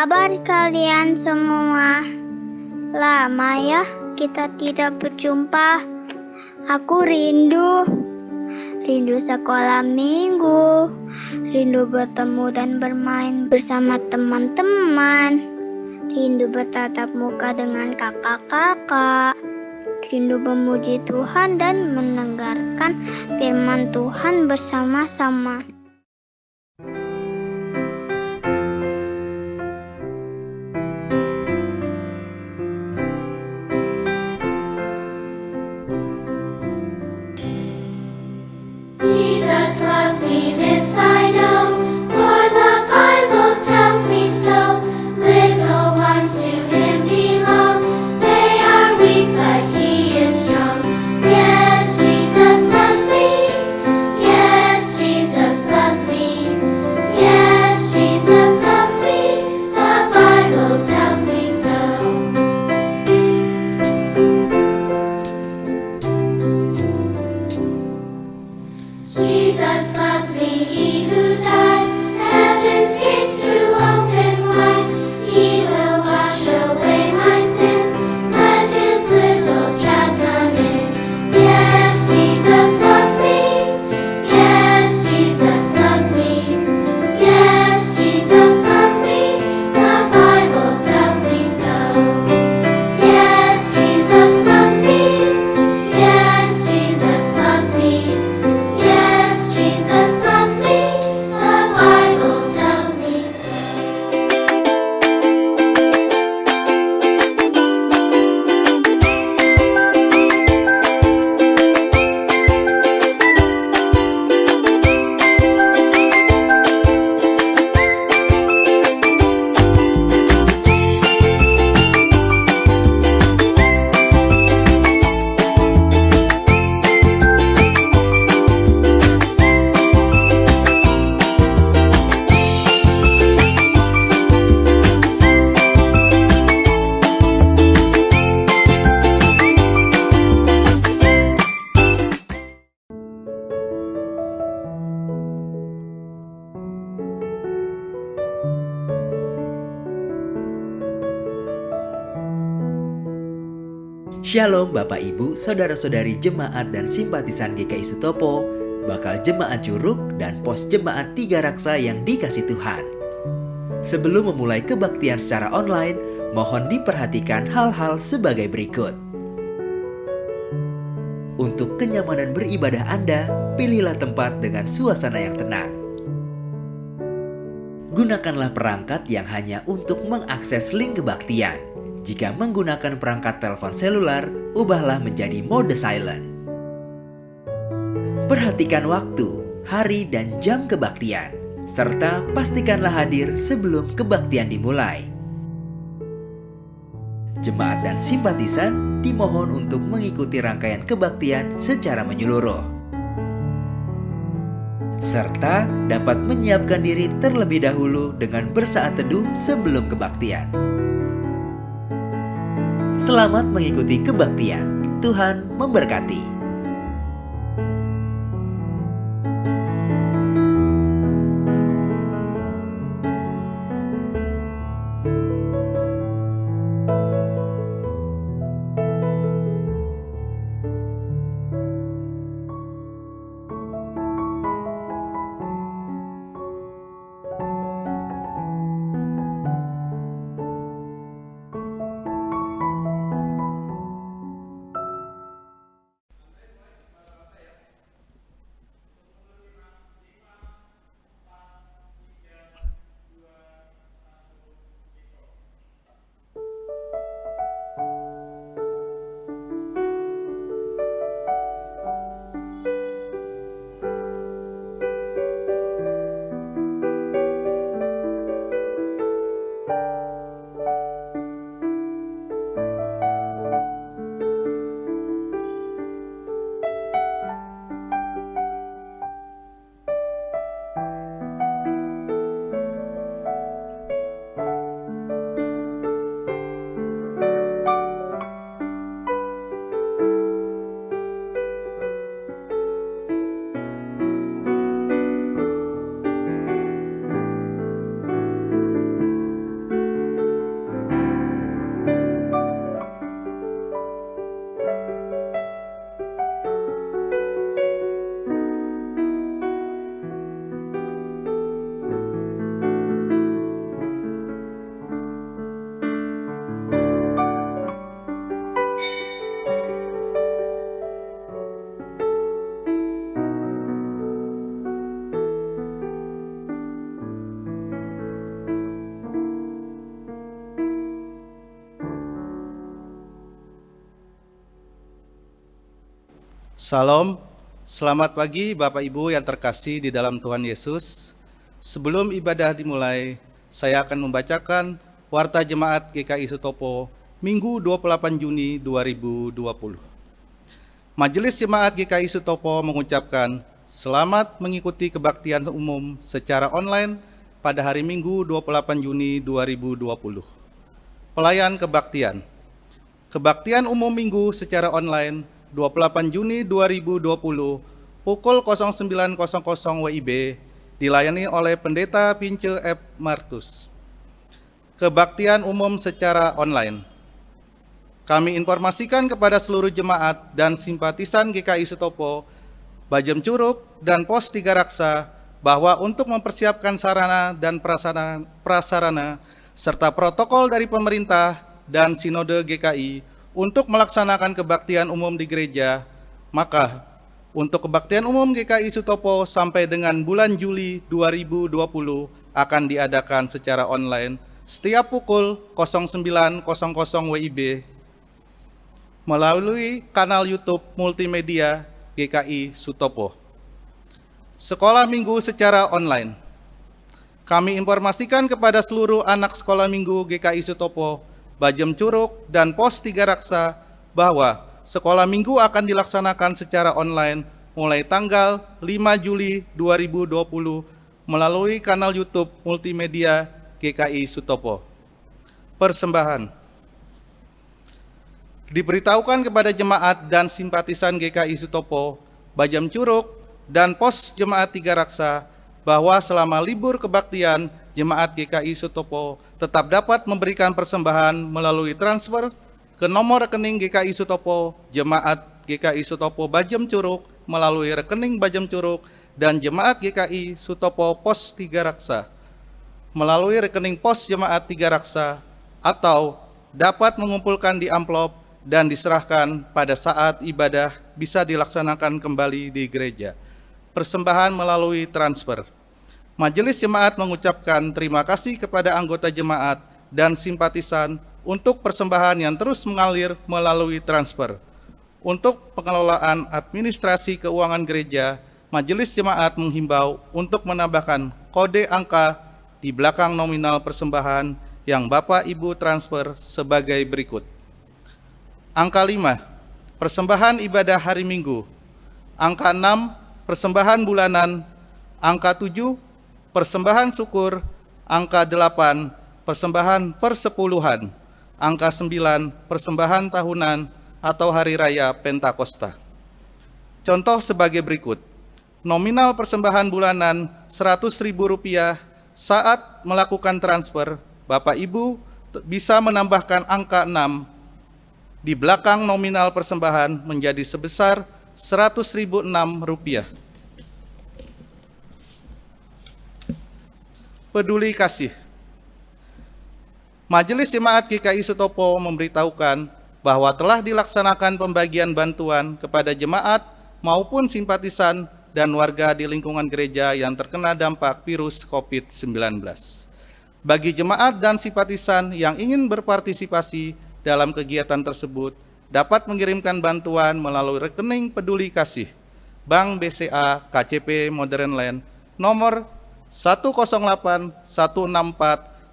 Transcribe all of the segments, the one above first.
kabar kalian semua? Lama ya kita tidak berjumpa. Aku rindu sekolah minggu, rindu bertemu dan bermain bersama teman-teman, rindu bertatap muka dengan kakak-kakak, rindu memuji Tuhan dan mendengarkan firman Tuhan bersama-sama. Jesus loves me, this I know, for the Bible tells me so. Little ones to Him belong, they are weak but He is strong. Yes, Jesus loves me, yes, Jesus loves me, yes, Jesus loves me, the Bible tells me so. Jesus loves me, He who died, heaven's gates to open wide. He will wash away my sin, let His little child come in. Yes, Jesus loves me, yes, Jesus loves me, yes, Jesus loves me, the Bible tells me so. Yes, Jesus loves me, yes, Jesus loves me, yes, Jesus loves me, the Bible tells me so. Shalom Bapak Ibu, Saudara-saudari jemaat dan simpatisan GKI Sutopo, bakal jemaat Curug dan pos jemaat Tiga Raksa yang dikasih Tuhan. Sebelum memulai kebaktian secara online, mohon diperhatikan hal-hal sebagai berikut. Untuk kenyamanan beribadah Anda, pilihlah tempat dengan suasana yang tenang. Gunakanlah perangkat yang hanya untuk mengakses link kebaktian. Jika menggunakan perangkat telepon seluler, ubahlah menjadi mode silent. Perhatikan waktu, hari, dan jam kebaktian, serta pastikanlah hadir sebelum kebaktian dimulai. Jemaat dan simpatisan dimohon untuk mengikuti rangkaian kebaktian secara menyeluruh, serta dapat menyiapkan diri terlebih dahulu dengan bersaat teduh sebelum kebaktian. Selamat mengikuti kebaktian. Tuhan memberkati. Salam, selamat pagi Bapak Ibu yang terkasih di dalam Tuhan Yesus. Sebelum ibadah dimulai, saya akan membacakan Warta Jemaat GKI Sutopo Minggu 28 Juni 2020. Majelis Jemaat GKI Sutopo mengucapkan selamat mengikuti kebaktian umum secara online pada hari Minggu 28 Juni 2020. Pelayan kebaktian. Kebaktian umum Minggu secara online 28 Juni 2020 pukul 09.00 WIB dilayani oleh Pendeta Pince F. Martus. Kebaktian umum secara online. Kami informasikan kepada seluruh jemaat dan simpatisan GKI Sutopo, Bajem Curug, dan Pos 3 Raksa bahwa untuk mempersiapkan sarana dan prasarana serta protokol dari pemerintah dan Sinode GKI untuk melaksanakan kebaktian umum di gereja, maka untuk kebaktian umum GKI Sutopo sampai dengan bulan Juli 2020 akan diadakan secara online setiap pukul 09.00 WIB melalui kanal YouTube multimedia GKI Sutopo. Sekolah Minggu secara online. Kami informasikan kepada seluruh anak sekolah Minggu GKI Sutopo, Bajem Curug, dan Pos 3 Raksa bahwa sekolah Minggu akan dilaksanakan secara online mulai tanggal 5 Juli 2020 melalui kanal YouTube multimedia GKI Sutopo. Persembahan. Diberitahukan kepada jemaat dan simpatisan GKI Sutopo, Bajem Curug, dan Pos Jemaat 3 Raksa bahwa selama libur kebaktian, jemaat GKI Sutopo tetap dapat memberikan persembahan melalui transfer ke nomor rekening GKI Sutopo, jemaat GKI Sutopo Bajem Curug melalui rekening Bajem Curug, dan jemaat GKI Sutopo Pos 3 Raksa melalui rekening Pos Jemaat 3 Raksa, atau dapat mengumpulkan di amplop dan diserahkan pada saat ibadah bisa dilaksanakan kembali di gereja. Persembahan melalui transfer. Majelis Jemaat mengucapkan terima kasih kepada anggota jemaat dan simpatisan untuk persembahan yang terus mengalir melalui transfer. Untuk pengelolaan administrasi keuangan gereja, Majelis Jemaat menghimbau untuk menambahkan kode angka di belakang nominal persembahan yang Bapak Ibu transfer sebagai berikut. Angka 5, persembahan ibadah hari Minggu. Angka 6, persembahan bulanan. Angka 7, persembahan syukur. Angka 8, persembahan persepuluhan. Angka 9, persembahan tahunan atau hari raya Pentakosta. Contoh sebagai berikut. Nominal persembahan bulanan Rp100.000 saat melakukan transfer, Bapak Ibu bisa menambahkan angka 6 di belakang nominal persembahan menjadi sebesar Rp100.006. Peduli kasih. Majelis Jemaat GKI Sutopo memberitahukan bahwa telah dilaksanakan pembagian bantuan kepada jemaat maupun simpatisan dan warga di lingkungan gereja yang terkena dampak virus COVID-19. Bagi jemaat dan simpatisan yang ingin berpartisipasi dalam kegiatan tersebut, dapat mengirimkan bantuan melalui rekening Peduli Kasih, Bank BCA KCP Modern Land, nomor 108-164-1949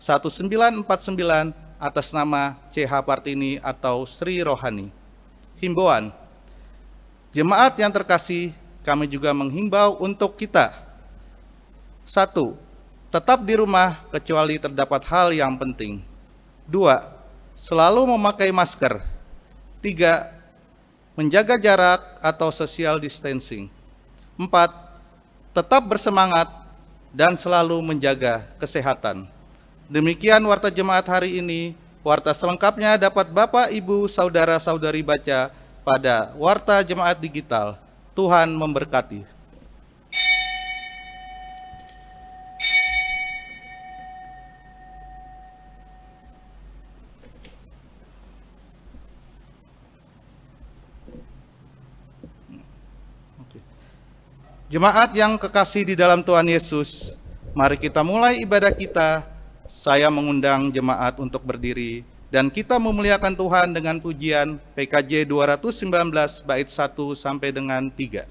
atas nama CH Partini atau Sri Rohani. Himbauan. Jemaat yang terkasih, kami juga menghimbau untuk kita. 1. Tetap di rumah kecuali terdapat hal yang penting. 2. Selalu memakai masker. 3. Menjaga jarak atau social distancing. 4. Tetap bersemangat dan selalu menjaga kesehatan. Demikian warta jemaat hari ini. Warta selengkapnya dapat Bapak, Ibu, Saudara-saudari baca pada Warta Jemaat Digital. Tuhan memberkati. Jemaat yang kekasih di dalam Tuhan Yesus, mari kita mulai ibadah kita. Saya mengundang jemaat untuk berdiri dan kita memuliakan Tuhan dengan pujian PKJ 219 bait 1 sampai dengan 3.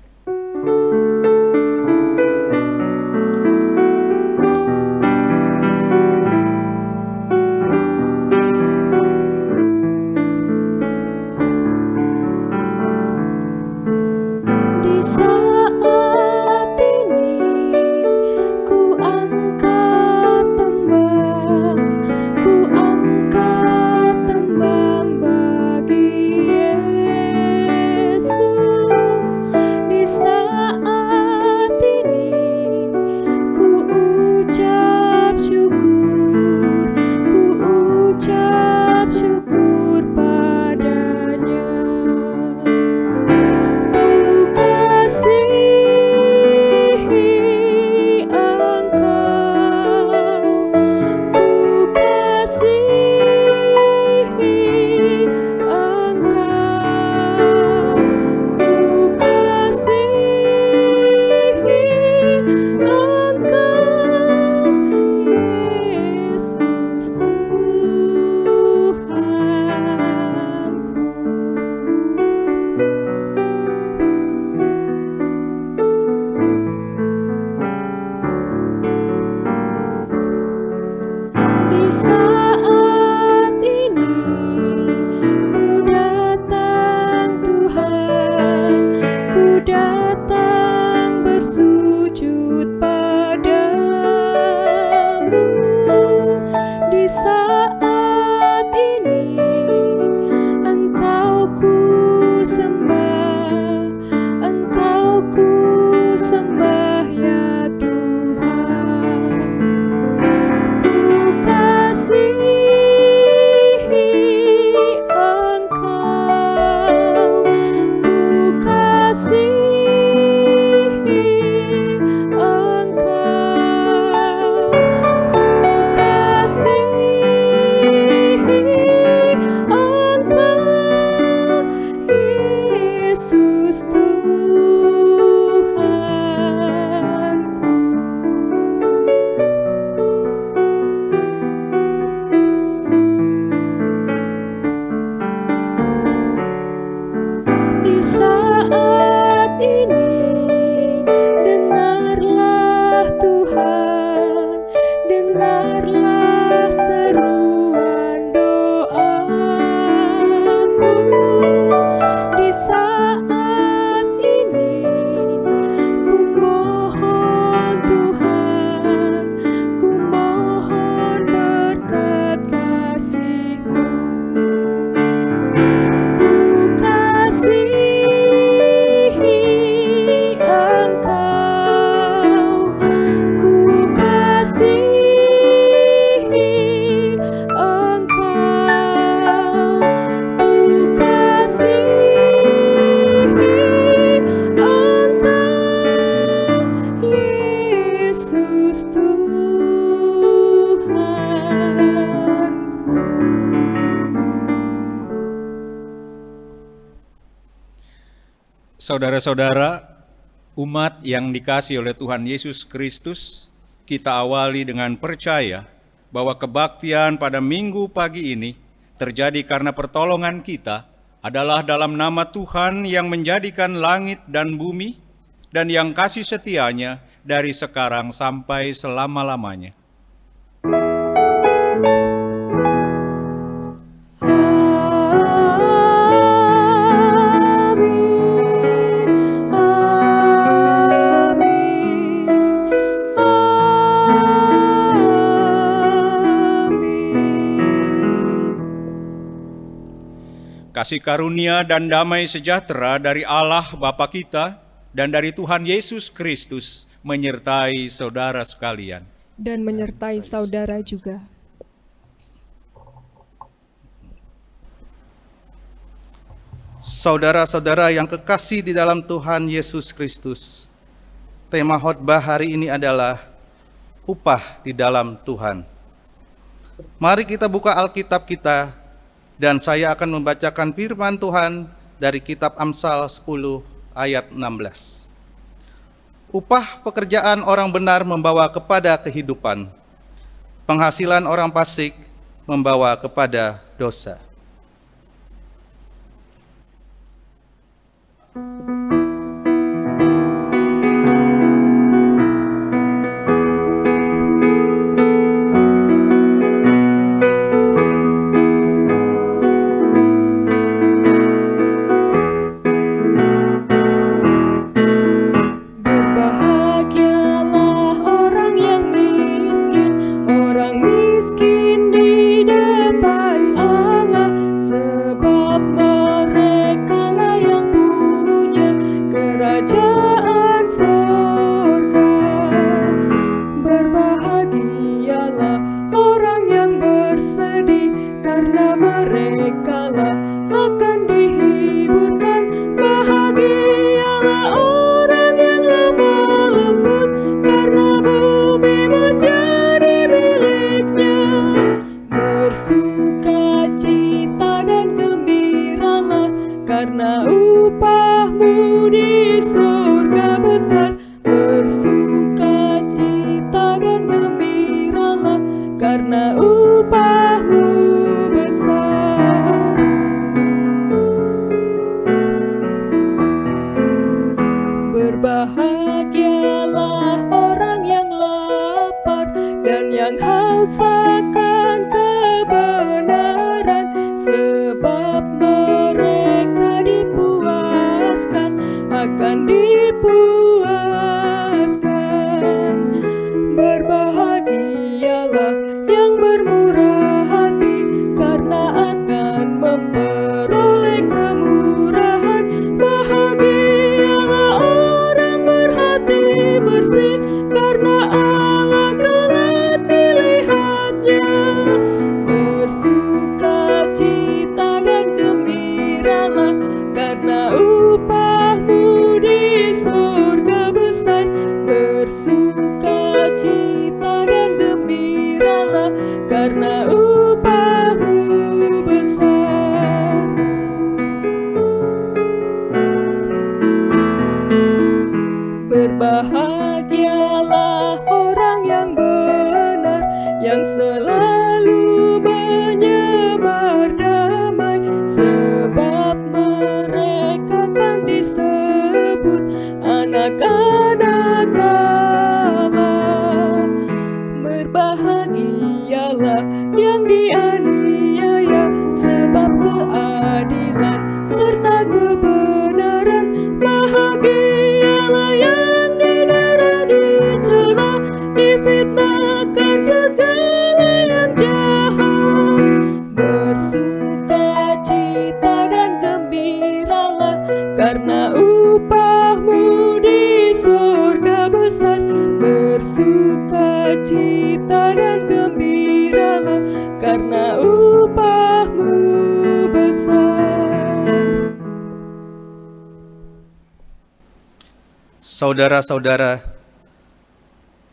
Di saat ini ku angkat tembang bagi Yesus. Di saat ini ku ucap syukur padanya. Ku kasihi Engkau, ku kasihi Engkau, ku kasihi Engkau, Yesus Tuhanku. Di saat ini ku datang Tuhan, ku datang bersujud padamu. Di saat ini Engkau ku sembah, Engkau ku sembah ya Tuhan. Ku kasihi Engkau, ku kasihi Engkau, ku kasihi Engkau, Yesus Tuhanku. Di saat ini dengarlah Tuhan, dengarlah seruan doaku. Di saat ini ku mohon Tuhan, ku mohon berkat kasih-Mu. Ku kasihi Engkau, ku kasihi Engkau, ku kasihi Engkau, Yesus Tuhanku. Saudara-saudara, umat yang dikasihi oleh Tuhan Yesus Kristus, kita awali dengan percaya bahwa kebaktian pada minggu pagi ini terjadi karena pertolongan kita adalah dalam nama Tuhan yang menjadikan langit dan bumi dan yang kasih setianya dari sekarang sampai selama-lamanya. Kasih karunia dan damai sejahtera dari Allah Bapa kita dan dari Tuhan Yesus Kristus menyertai saudara sekalian. Dan menyertai saudara juga. Saudara-saudara yang kekasih di dalam Tuhan Yesus Kristus, tema khotbah hari ini adalah upah di dalam Tuhan. Mari kita buka Alkitab kita, dan saya akan membacakan firman Tuhan dari kitab Amsal 10 ayat 16. Upah pekerjaan orang benar membawa kepada kehidupan, penghasilan orang fasik membawa kepada dosa. Berbahagialah orang miskin di depan Allah, sebab merekalah yang punya kerajaan sorga. Berbahagialah orang yang bersedih, karena merekalah akan dihiburkan. Bahagialah orang yang lemah lembut, karena bumi menjadi miliknya. Bersukacita dan gembiralah, karena upahmu di surga besar. Bersukacita dan gembiralah, karena upahmu besar. Berbahagialah orang yang lapar dan yang haus akan kebenaran, sebab mereka dipuaskan, akan dipuaskan. Berbahagialah yang bermurah hati, karena akan memperoleh kemurahan. Bahagialah orang berhati bersih, karena Allah kelak dilihatnya. Bersukacita dan gembiralah, karena upahmu di surga besar. Bersukacita dan gembiralah, karena upahmu besar. Berbahagialah orang yang benar, yang selalu menyebar damai, sebab mereka kan disebut anak-anak Allah. Berbahagialah yang dianiaya, sebab keadilan serta kebenaran. Bahagialah yang didera, dicela, difitnahkan segala yang jahat. Bersukacita dan gembiralah, karena upahmu di surga besar. Bersukacita dan gembiralah, karena upahmu besar. Saudara-saudara,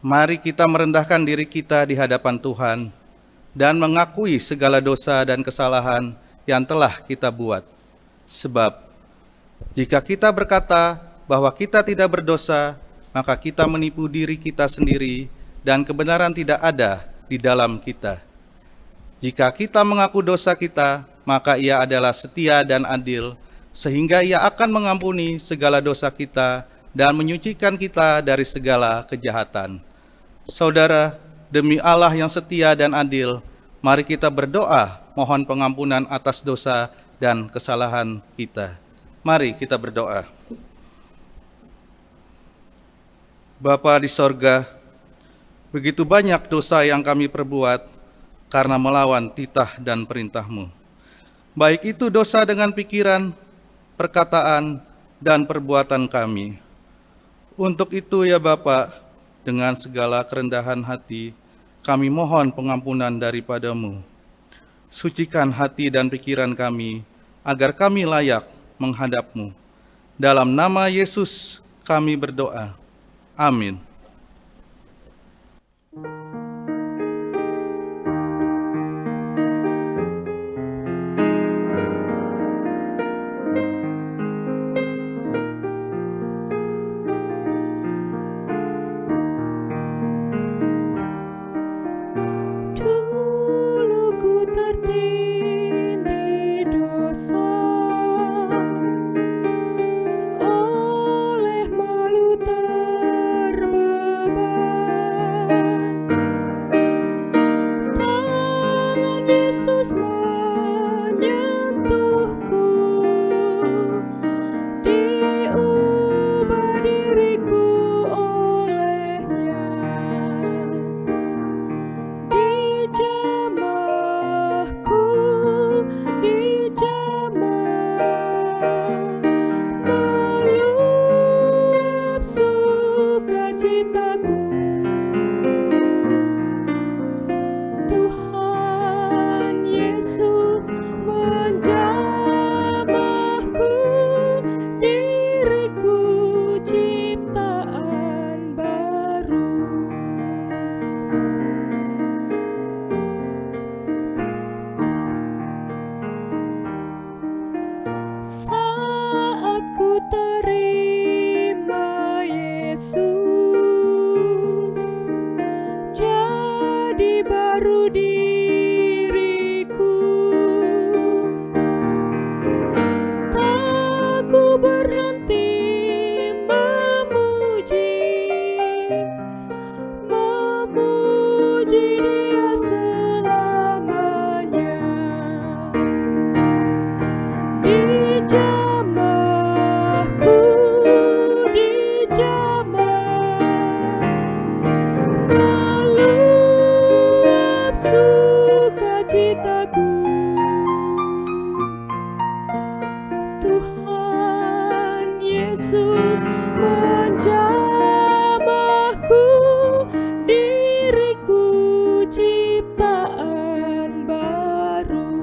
mari kita merendahkan diri kita di hadapan Tuhan dan mengakui segala dosa dan kesalahan yang telah kita buat. Sebab jika kita berkata bahwa kita tidak berdosa, maka kita menipu diri kita sendiri dan kebenaran tidak ada di dalam kita. Jika kita mengaku dosa kita, maka Ia adalah setia dan adil, sehingga Ia akan mengampuni segala dosa kita dan menyucikan kita dari segala kejahatan. Saudara, demi Allah yang setia dan adil, mari kita berdoa mohon pengampunan atas dosa dan kesalahan kita. Mari kita berdoa. Bapa di sorga, begitu banyak dosa yang kami perbuat karena melawan titah dan perintah-Mu. Baik itu dosa dengan pikiran, perkataan, dan perbuatan kami. Untuk itu ya Bapa, dengan segala kerendahan hati, kami mohon pengampunan daripada-Mu. Sucikan hati dan pikiran kami, agar kami layak menghadap-Mu. Dalam nama Yesus kami berdoa. Amin. Dulu ku tertipu Yesus menyentuhku, diubah diriku olehnya, dijamahku, dijamah, meluap sukacitaku. Tuhan Yesus menjamahku, diriku ciptaan baru. Saat ku terima Yesus, jadi baru diriku. Tak ku berhenti memuji Dia selamanya. Dijamahku, dijamah, meluap sukacitaku. Tuhan Yesus menjamahku, diriku ciptaan baru.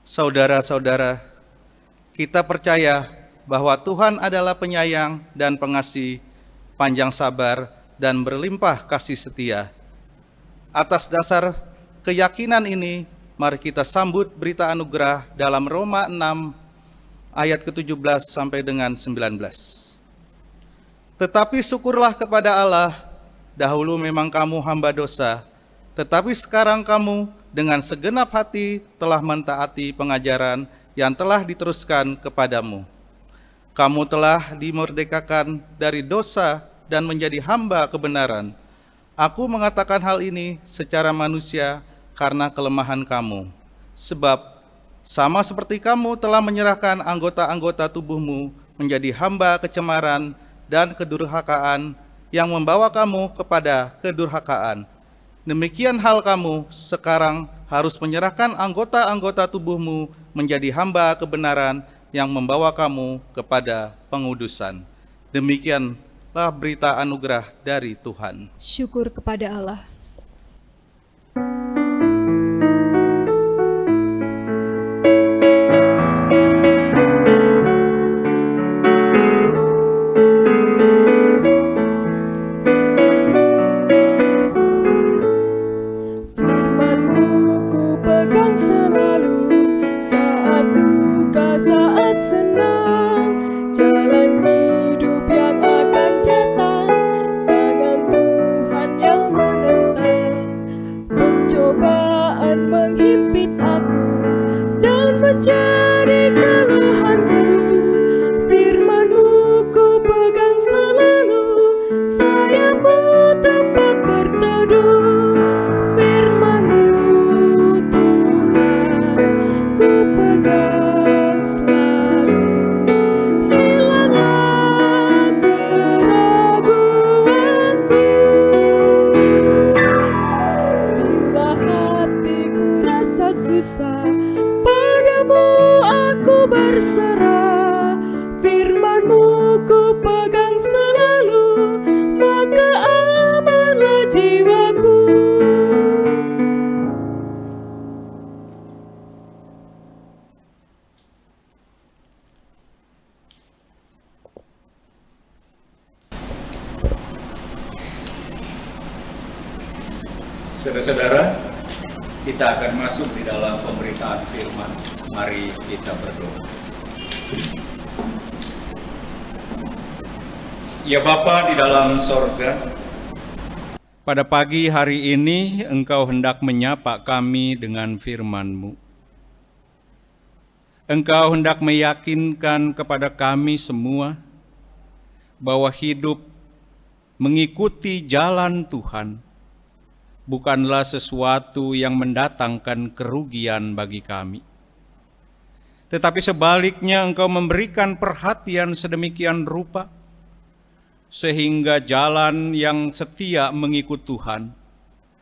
Saudara-saudara, kita percaya bahwa Tuhan adalah penyayang dan pengasih, panjang sabar, dan berlimpah kasih setia. Atas dasar keyakinan ini, mari kita sambut berita anugerah dalam Roma 6 ayat ke-17 sampai dengan 19. Tetapi syukurlah kepada Allah, dahulu memang kamu hamba dosa, tetapi sekarang kamu dengan segenap hati telah mentaati pengajaran yang telah diteruskan kepadamu. Kamu telah dimerdekakan dari dosa dan menjadi hamba kebenaran. Aku mengatakan hal ini secara manusia karena kelemahan kamu. Sebab sama seperti kamu telah menyerahkan anggota-anggota tubuhmu menjadi hamba kecemaran dan kedurhakaan yang membawa kamu kepada kedurhakaan. Demikian hal kamu sekarang harus menyerahkan anggota-anggota tubuhmu menjadi hamba kebenaran yang membawa kamu kepada pengudusan. Demikianlah berita anugerah dari Tuhan. Syukur kepada Allah. Menjadi keluhanku, firman-Mu ku pegang selalu, sayap-Mu tempat berteduh. Firman-Mu Tuhan ku pegang selalu, hilanglah keraguanku. Bila hatiku rasa susah, aku berserah, firman-Mu ku pegang selalu, maka amanlah jiwaku. Saudara-saudara, kita akan masuk di dalam pemberitaan firman. Mari kita berdoa. Ya Bapa di dalam sorga, pada pagi hari ini Engkau hendak menyapa kami dengan firman-Mu. Engkau hendak meyakinkan kepada kami semua bahwa hidup mengikuti jalan Tuhan bukanlah sesuatu yang mendatangkan kerugian bagi kami. Tetapi sebaliknya Engkau memberikan perhatian sedemikian rupa, sehingga jalan yang setia mengikut Tuhan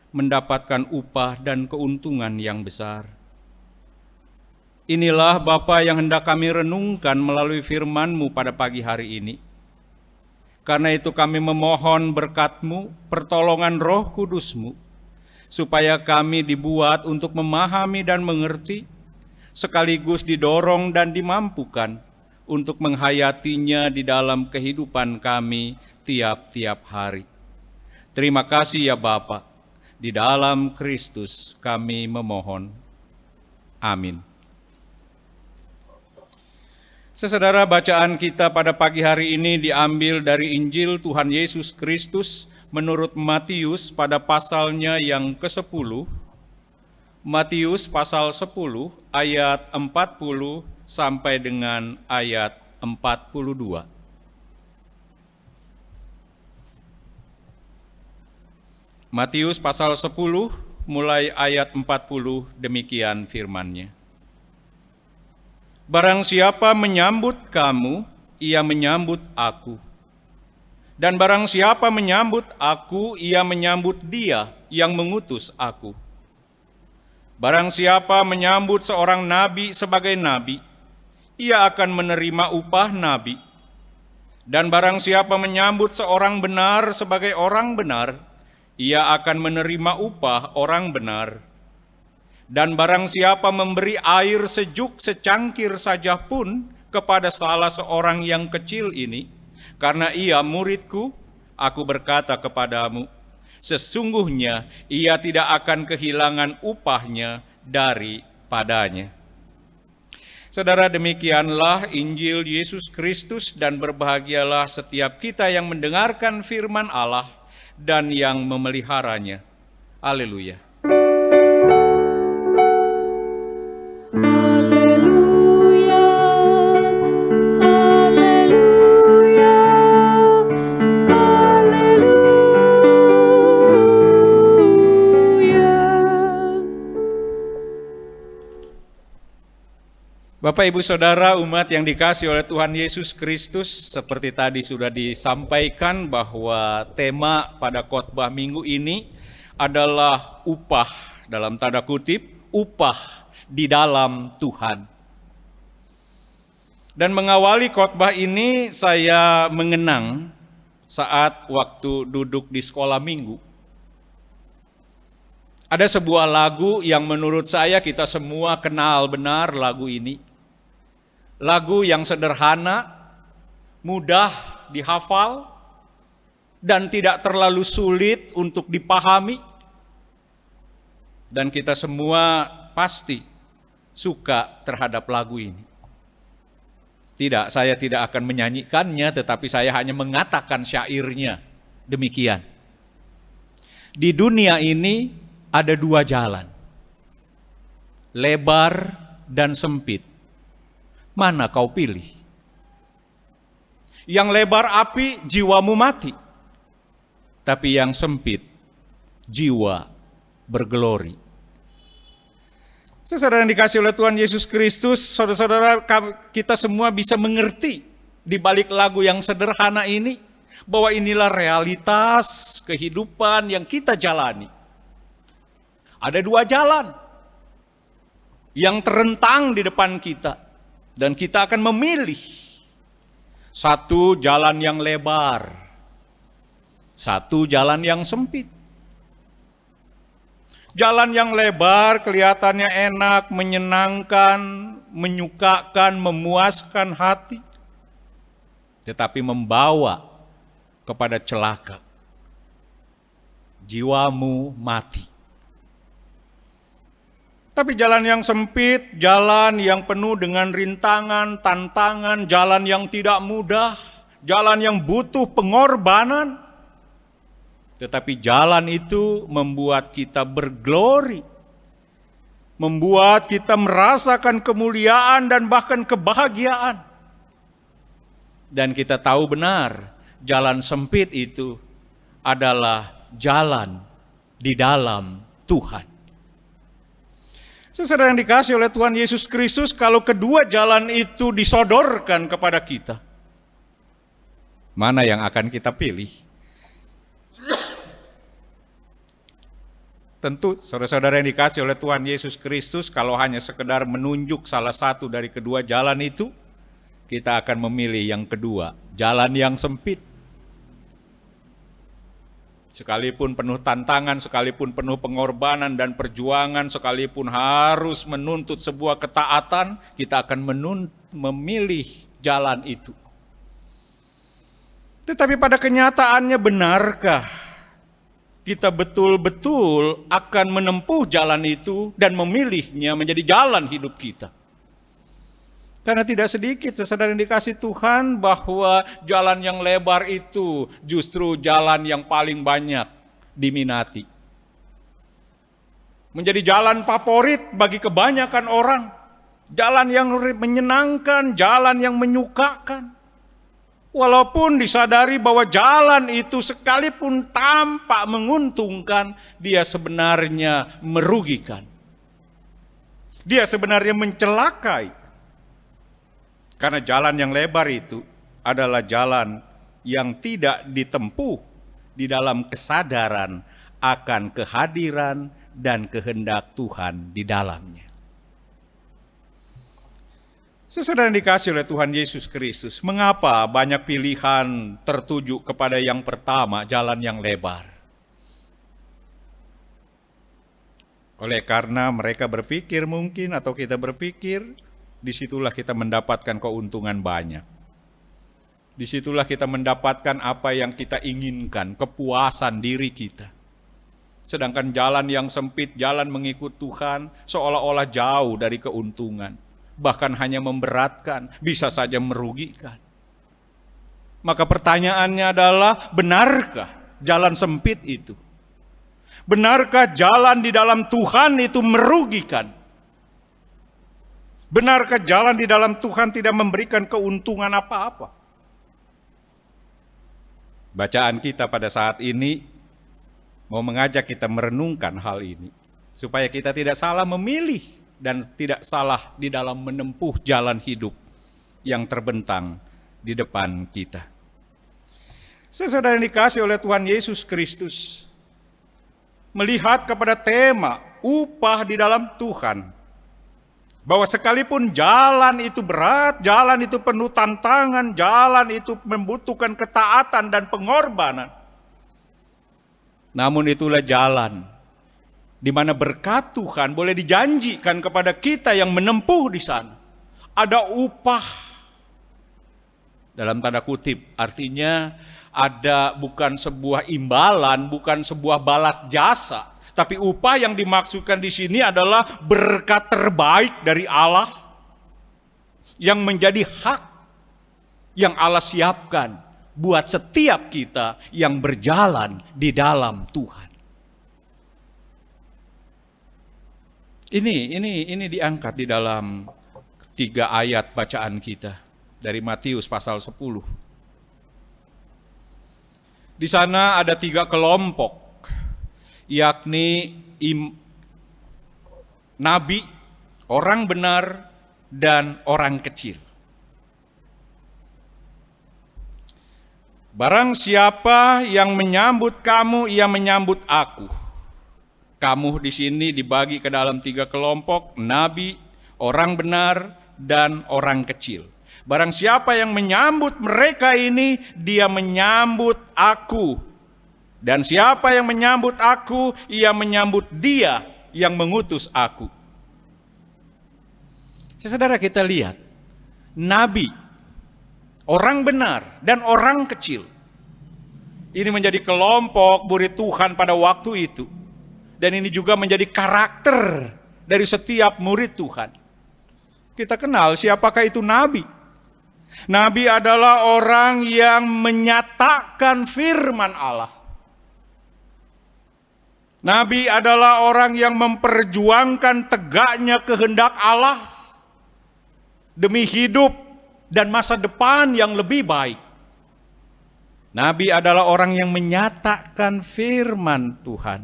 mendapatkan upah dan keuntungan yang besar. Inilah Bapa yang hendak kami renungkan melalui firman-Mu pada pagi hari ini. Karena itu kami memohon berkat-Mu, pertolongan Roh Kudus-Mu, supaya kami dibuat untuk memahami dan mengerti, sekaligus didorong dan dimampukan untuk menghayatinya di dalam kehidupan kami tiap-tiap hari. Terima kasih ya Bapa, di dalam Kristus kami memohon. Amin. Saudara, bacaan kita pada pagi hari ini diambil dari Injil Tuhan Yesus Kristus menurut Matius pada pasalnya yang ke-10, Matius pasal 10 ayat 40 sampai dengan ayat 42. Matius pasal 10 mulai ayat 40 demikian firman-Nya. Barang siapa menyambut kamu, ia menyambut aku. Dan barang siapa menyambut aku, ia menyambut Dia yang mengutus aku. Barang siapa menyambut seorang nabi sebagai nabi, ia akan menerima upah nabi. Dan barang siapa menyambut seorang benar sebagai orang benar, ia akan menerima upah orang benar. Dan barang siapa memberi air sejuk secangkir saja pun kepada salah seorang yang kecil ini, karena ia muridku, aku berkata kepadamu, sesungguhnya ia tidak akan kehilangan upahnya daripadanya. Saudara, demikianlah Injil Yesus Kristus, dan berbahagialah setiap kita yang mendengarkan firman Allah dan yang memeliharanya. Haleluya. Haleluya, haleluya, haleluya. Bapak, Ibu, Saudara, umat yang dikasihi oleh Tuhan Yesus Kristus, seperti tadi sudah disampaikan bahwa tema pada khotbah minggu ini adalah upah, dalam tanda kutip, upah di dalam Tuhan. Dan mengawali khotbah ini saya mengenang saat waktu duduk di sekolah minggu. Ada sebuah lagu yang menurut saya kita semua kenal benar lagu ini. Lagu yang sederhana, mudah dihafal, dan tidak terlalu sulit untuk dipahami. Dan kita semua pasti suka terhadap lagu ini. Tidak, saya tidak akan menyanyikannya, tetapi saya hanya mengatakan syairnya. Demikian. Di dunia ini ada dua jalan, lebar dan sempit. Mana kau pilih? Yang lebar api, jiwamu mati. Tapi yang sempit, jiwa bergelori. Saudara yang dikasihi oleh Tuhan Yesus Kristus, saudara-saudara, kita semua bisa mengerti di balik lagu yang sederhana ini, bahwa inilah realitas kehidupan yang kita jalani. Ada dua jalan yang terentang di depan kita, dan kita akan memilih satu jalan yang lebar, satu jalan yang sempit. Jalan yang lebar kelihatannya enak, menyenangkan, menyukakan, memuaskan hati, tetapi membawa kepada celaka. Jiwamu mati. Tapi jalan yang sempit, jalan yang penuh dengan rintangan, tantangan, jalan yang tidak mudah, jalan yang butuh pengorbanan. Tetapi jalan itu membuat kita berglori, membuat kita merasakan kemuliaan dan bahkan kebahagiaan. Dan kita tahu benar, jalan sempit itu adalah jalan di dalam Tuhan. Saudara yang dikasihi oleh Tuhan Yesus Kristus, kalau kedua jalan itu disodorkan kepada kita, mana yang akan kita pilih? Tentu saudara-saudara yang dikasihi oleh Tuhan Yesus Kristus, kalau hanya sekedar menunjuk salah satu dari kedua jalan itu, kita akan memilih yang kedua, jalan yang sempit. Sekalipun penuh tantangan, sekalipun penuh pengorbanan dan perjuangan, sekalipun harus menuntut sebuah ketaatan, kita akan memilih jalan itu. Tetapi pada kenyataannya, benarkah kita betul-betul akan menempuh jalan itu dan memilihnya menjadi jalan hidup kita? Karena tidak sedikit saudara yang dikasihi Tuhan bahwa jalan yang lebar itu justru jalan yang paling banyak diminati. Menjadi jalan favorit bagi kebanyakan orang. Jalan yang menyenangkan, jalan yang menyukakan. Walaupun disadari bahwa jalan itu sekalipun tampak menguntungkan, dia sebenarnya merugikan. Dia sebenarnya mencelakai. Karena jalan yang lebar itu adalah jalan yang tidak ditempuh di dalam kesadaran akan kehadiran dan kehendak Tuhan di dalamnya. Saudara yang dikasihi oleh Tuhan Yesus Kristus, mengapa banyak pilihan tertuju kepada yang pertama, jalan yang lebar? Oleh karena mereka berpikir mungkin, atau kita berpikir, disitulah kita mendapatkan keuntungan banyak. Disitulah kita mendapatkan apa yang kita inginkan, kepuasan diri kita. Sedangkan jalan yang sempit, jalan mengikut Tuhan, seolah-olah jauh dari keuntungan. Bahkan hanya memberatkan, bisa saja merugikan. Maka pertanyaannya adalah, benarkah jalan sempit itu? Benarkah jalan di dalam Tuhan itu merugikan? Benarkah jalan di dalam Tuhan tidak memberikan keuntungan apa-apa? Bacaan kita pada saat ini mau mengajak kita merenungkan hal ini, supaya kita tidak salah memilih dan tidak salah di dalam menempuh jalan hidup yang terbentang di depan kita. Saudara yang dikasihi oleh Tuhan Yesus Kristus, melihat kepada tema upah di dalam Tuhan, bahwa sekalipun jalan itu berat, jalan itu penuh tantangan, jalan itu membutuhkan ketaatan dan pengorbanan, namun itulah jalan di mana berkat Tuhan boleh dijanjikan kepada kita yang menempuh di sana. Ada upah, dalam tanda kutip, artinya ada bukan sebuah imbalan, bukan sebuah balas jasa, tapi upah yang dimaksudkan di sini adalah berkat terbaik dari Allah yang menjadi hak yang Allah siapkan buat setiap kita yang berjalan di dalam Tuhan. Ini diangkat di dalam 3 ayat bacaan kita dari Matius pasal 10. Di sana ada 3 kelompok, yakni nabi, orang benar, dan orang kecil. Barang siapa yang menyambut kamu, ia menyambut aku. Kamu di sini dibagi ke dalam 3 kelompok, nabi, orang benar, dan orang kecil. Barang siapa yang menyambut mereka ini, dia menyambut aku. Dan siapa yang menyambut aku, ia menyambut dia yang mengutus aku. Saudara, kita lihat, nabi, orang benar, dan orang kecil. Ini menjadi kelompok murid Tuhan pada waktu itu. Dan ini juga menjadi karakter dari setiap murid Tuhan. Kita kenal siapakah itu nabi. Nabi adalah orang yang menyatakan firman Allah. Nabi adalah orang yang memperjuangkan tegaknya kehendak Allah demi hidup dan masa depan yang lebih baik. Nabi adalah orang yang menyatakan firman Tuhan.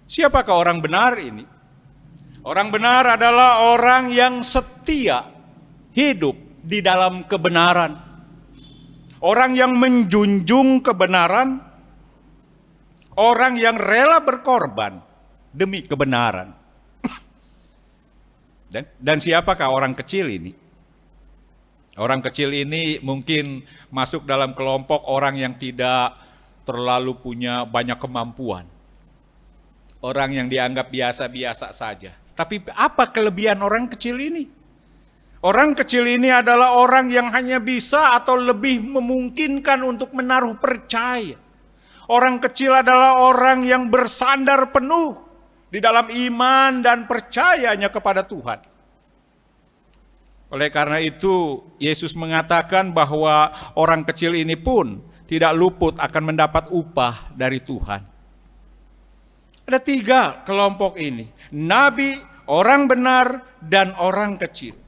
Siapakah orang benar ini? Orang benar adalah orang yang setia hidup di dalam kebenaran. Orang yang menjunjung kebenaran. Orang yang rela berkorban demi kebenaran. Dan siapakah orang kecil ini? Orang kecil ini mungkin masuk dalam kelompok orang yang tidak terlalu punya banyak kemampuan. Orang yang dianggap biasa-biasa saja. Tapi apa kelebihan orang kecil ini? Orang kecil ini adalah orang yang hanya bisa atau lebih memungkinkan untuk menaruh percaya. Orang kecil adalah orang yang bersandar penuh di dalam iman dan percayanya kepada Tuhan. Oleh karena itu, Yesus mengatakan bahwa orang kecil ini pun tidak luput akan mendapat upah dari Tuhan. Ada 3 kelompok ini, nabi, orang benar, dan orang kecil.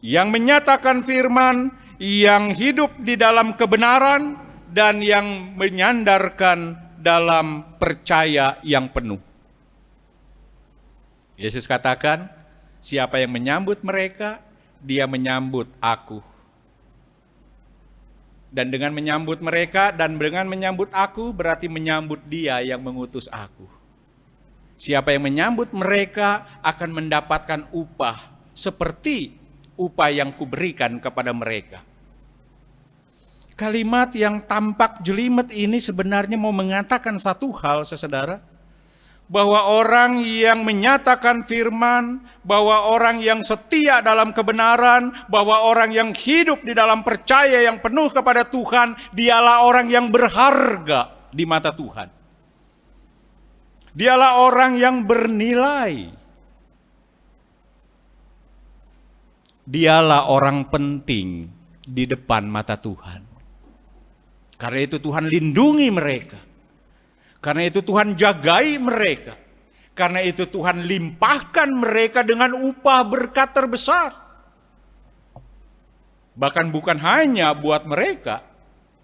Yang menyatakan firman, yang hidup di dalam kebenaran, dan yang menyandarkan dalam percaya yang penuh. Yesus katakan, siapa yang menyambut mereka, dia menyambut aku. Dan dengan menyambut mereka dan dengan menyambut aku berarti menyambut dia yang mengutus aku. Siapa yang menyambut mereka akan mendapatkan upah seperti upah yang kuberikan kepada mereka. Kalimat yang tampak jelimet ini sebenarnya mau mengatakan satu hal, saudara, bahwa orang yang menyatakan firman, bahwa orang yang setia dalam kebenaran, bahwa orang yang hidup di dalam percaya yang penuh kepada Tuhan, dialah orang yang berharga di mata Tuhan. Dialah orang yang bernilai. Dialah orang penting di depan mata Tuhan. Karena itu Tuhan lindungi mereka. Karena itu Tuhan jagai mereka. Karena itu Tuhan limpahkan mereka dengan upah berkat terbesar. Bahkan bukan hanya buat mereka,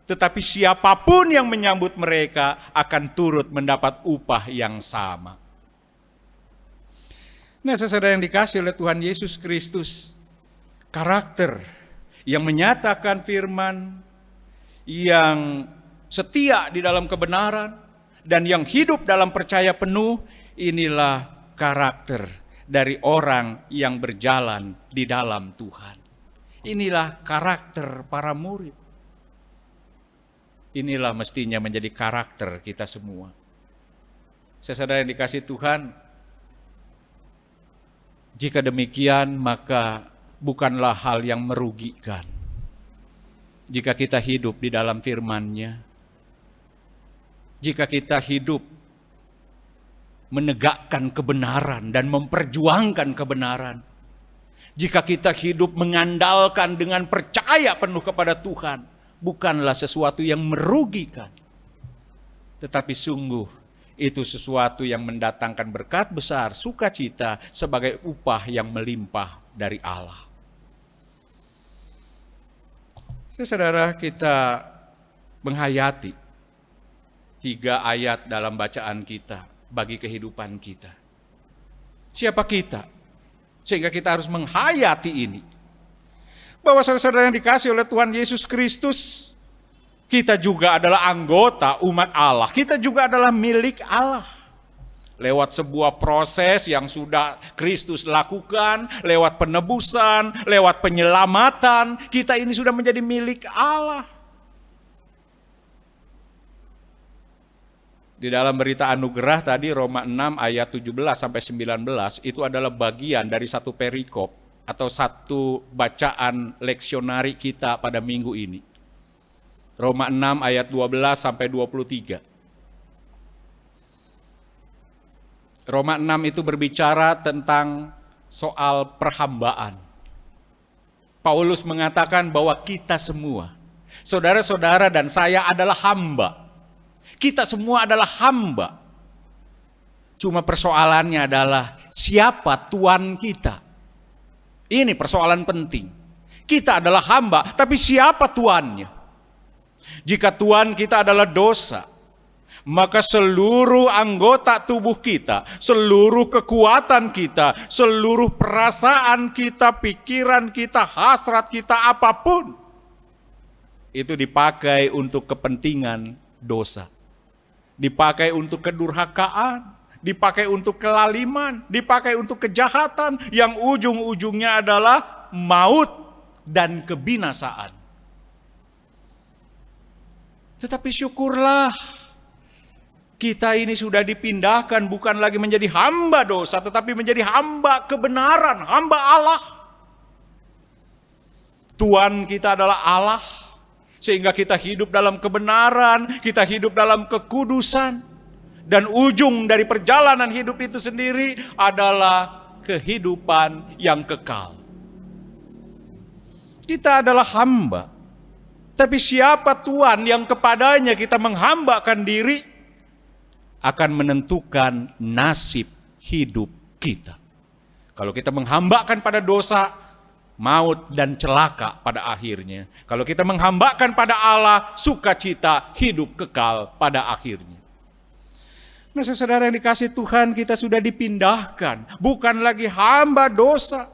tetapi siapapun yang menyambut mereka akan turut mendapat upah yang sama. Nah, saudara yang dikasih oleh Tuhan Yesus Kristus, karakter yang menyatakan firman, yang setia di dalam kebenaran, dan yang hidup dalam percaya penuh, inilah karakter dari orang yang berjalan di dalam Tuhan. Inilah karakter para murid. Inilah mestinya menjadi karakter kita semua. Saudara yang dikasih Tuhan, jika demikian maka bukanlah hal yang merugikan jika kita hidup di dalam firman-Nya. Jika kita hidup menegakkan kebenaran dan memperjuangkan kebenaran. Jika kita hidup mengandalkan dengan percaya penuh kepada Tuhan, bukanlah sesuatu yang merugikan. Tetapi sungguh itu sesuatu yang mendatangkan berkat besar, sukacita sebagai upah yang melimpah dari Allah. Saudara, kita menghayati 3 ayat dalam bacaan kita bagi kehidupan kita. Siapa kita? Sehingga kita harus menghayati ini. Bahwa saudara-saudara yang dikasih oleh Tuhan Yesus Kristus, kita juga adalah anggota umat Allah. Kita juga adalah milik Allah. Lewat sebuah proses yang sudah Kristus lakukan, lewat penebusan, lewat penyelamatan, kita ini sudah menjadi milik Allah. Di dalam berita anugerah tadi Roma 6 ayat 17 sampai 19 itu adalah bagian dari satu perikop atau satu bacaan leksionari kita pada minggu ini. Roma 6 ayat 12 sampai 23. Roma 6 itu berbicara tentang soal perhambaan. Paulus mengatakan bahwa kita semua, saudara-saudara dan saya adalah hamba. Kita semua adalah hamba. Cuma persoalannya adalah siapa Tuan kita. Ini persoalan penting. Kita adalah hamba, tapi siapa tuannya? Jika tuan kita adalah dosa, maka seluruh anggota tubuh kita, seluruh kekuatan kita, seluruh perasaan kita, pikiran kita, hasrat kita, apapun, itu dipakai untuk kepentingan dosa. Dipakai untuk kedurhakaan, dipakai untuk kelaliman, dipakai untuk kejahatan yang ujung-ujungnya adalah maut dan kebinasaan. Tetapi syukurlah, kita ini sudah dipindahkan bukan lagi menjadi hamba dosa, tetapi menjadi hamba kebenaran, hamba Allah. Tuhan kita adalah Allah, sehingga kita hidup dalam kebenaran, kita hidup dalam kekudusan. Dan ujung dari perjalanan hidup itu sendiri adalah kehidupan yang kekal. Kita adalah hamba. Tapi siapa Tuhan yang kepadanya kita menghambakan diri akan menentukan nasib hidup kita. Kalau kita menghambakan pada dosa, maut dan celaka pada akhirnya. Kalau kita menghambakan pada Allah, sukacita, hidup kekal pada akhirnya. Nah, saudara yang dikasihi Tuhan, kita sudah dipindahkan, bukan lagi hamba dosa,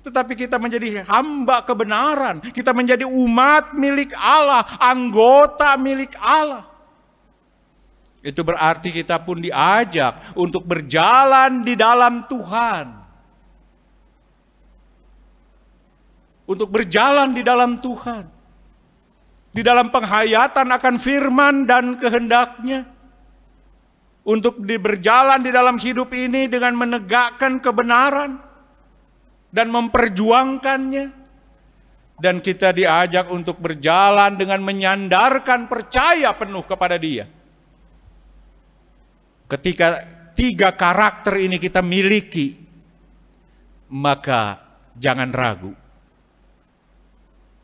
tetapi kita menjadi hamba kebenaran. Kita menjadi umat milik Allah, anggota milik Allah. Itu berarti kita pun diajak untuk berjalan di dalam Tuhan. Untuk berjalan di dalam Tuhan. Di dalam penghayatan akan firman dan kehendaknya. Untuk berjalan di dalam hidup ini dengan menegakkan kebenaran dan memperjuangkannya. Dan kita diajak untuk berjalan dengan menyandarkan percaya penuh kepada Dia. Ketika 3 karakter ini kita miliki, maka jangan ragu.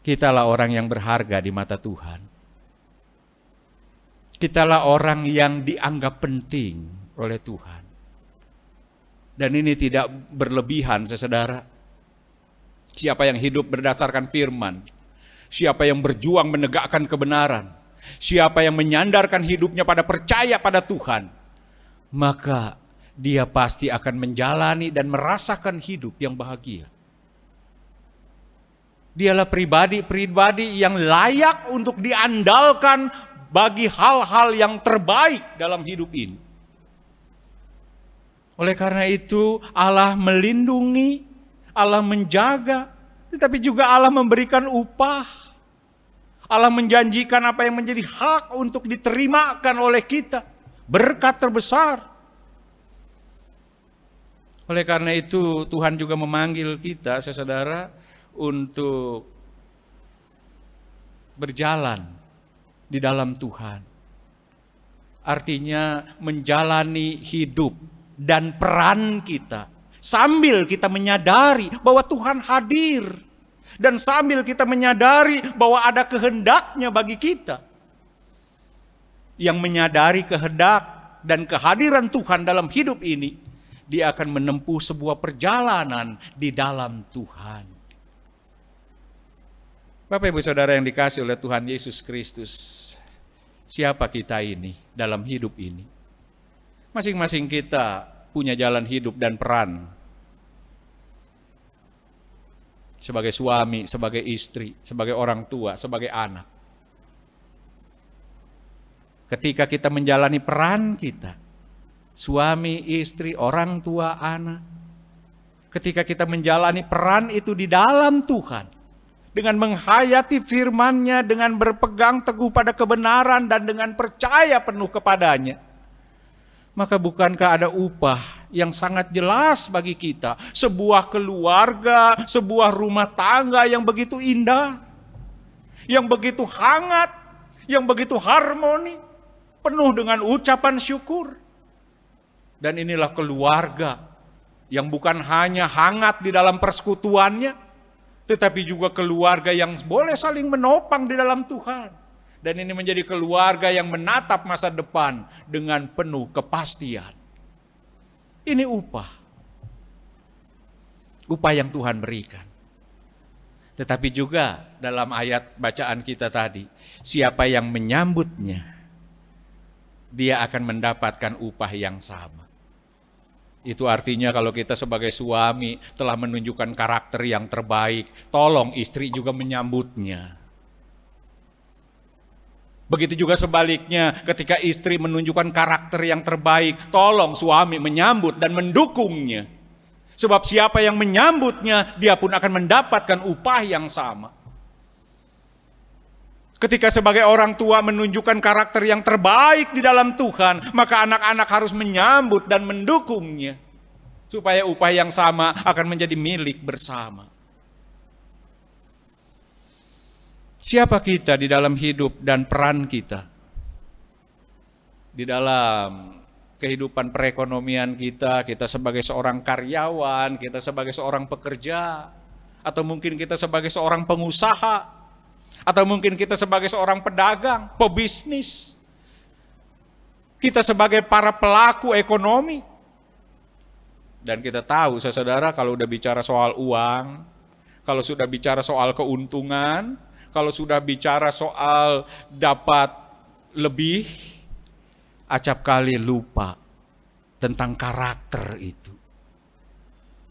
Kitalah orang yang berharga di mata Tuhan. Kitalah orang yang dianggap penting oleh Tuhan. Dan ini tidak berlebihan, saudara. Siapa yang hidup berdasarkan firman, siapa yang berjuang menegakkan kebenaran, siapa yang menyandarkan hidupnya pada percaya pada Tuhan, maka dia pasti akan menjalani dan merasakan hidup yang bahagia. Dialah pribadi-pribadi yang layak untuk diandalkan bagi hal-hal yang terbaik dalam hidup ini. Oleh karena itu Allah melindungi, Allah menjaga, tetapi juga Allah memberikan upah. Allah menjanjikan apa yang menjadi hak untuk diterimakan oleh kita. Berkat terbesar. Oleh karena itu Tuhan juga memanggil kita, saudara, untuk berjalan di dalam Tuhan. Artinya menjalani hidup dan peran kita sambil kita menyadari bahwa Tuhan hadir, dan sambil kita menyadari bahwa ada kehendaknya bagi kita. Yang menyadari kehendak dan kehadiran Tuhan dalam hidup ini, dia akan menempuh sebuah perjalanan di dalam Tuhan. Bapak Ibu Saudara yang dikasihi oleh Tuhan Yesus Kristus, siapa kita ini dalam hidup ini? Masing-masing kita punya jalan hidup dan peran. Sebagai suami, sebagai istri, sebagai orang tua, sebagai anak. Ketika kita menjalani peran kita, suami, istri, orang tua, anak. Ketika kita menjalani peran itu di dalam Tuhan, dengan menghayati firman-Nya, dengan berpegang teguh pada kebenaran dan dengan percaya penuh kepadanya, maka bukankah ada upah yang sangat jelas bagi kita? Sebuah keluarga, sebuah rumah tangga yang begitu indah, yang begitu hangat, yang begitu harmoni, penuh dengan ucapan syukur. Dan inilah keluarga yang bukan hanya hangat di dalam persekutuannya, tetapi juga keluarga yang boleh saling menopang di dalam Tuhan. Dan ini menjadi keluarga yang menatap masa depan dengan penuh kepastian. Ini upah. Upah yang Tuhan berikan. Tetapi juga dalam ayat bacaan kita tadi, siapa yang menyambutnya, dia akan mendapatkan upah yang sama. Itu artinya kalau kita sebagai suami telah menunjukkan karakter yang terbaik, tolong istri juga menyambutnya. Begitu juga sebaliknya, ketika istri menunjukkan karakter yang terbaik, tolong suami menyambut dan mendukungnya. Sebab siapa yang menyambutnya, dia pun akan mendapatkan upah yang sama. Ketika sebagai orang tua menunjukkan karakter yang terbaik di dalam Tuhan, maka anak-anak harus menyambut dan mendukungnya. Supaya upah yang sama akan menjadi milik bersama. Siapa kita di dalam hidup dan peran kita? Di dalam kehidupan perekonomian kita sebagai seorang karyawan, kita sebagai seorang pekerja, atau mungkin kita sebagai seorang pengusaha, atau mungkin kita sebagai seorang pedagang, pebisnis. Kita sebagai para pelaku ekonomi. Dan kita tahu, saudara, kalau udah bicara soal uang, kalau sudah bicara soal keuntungan, kalau sudah bicara soal dapat lebih, acap kali lupa tentang karakter itu.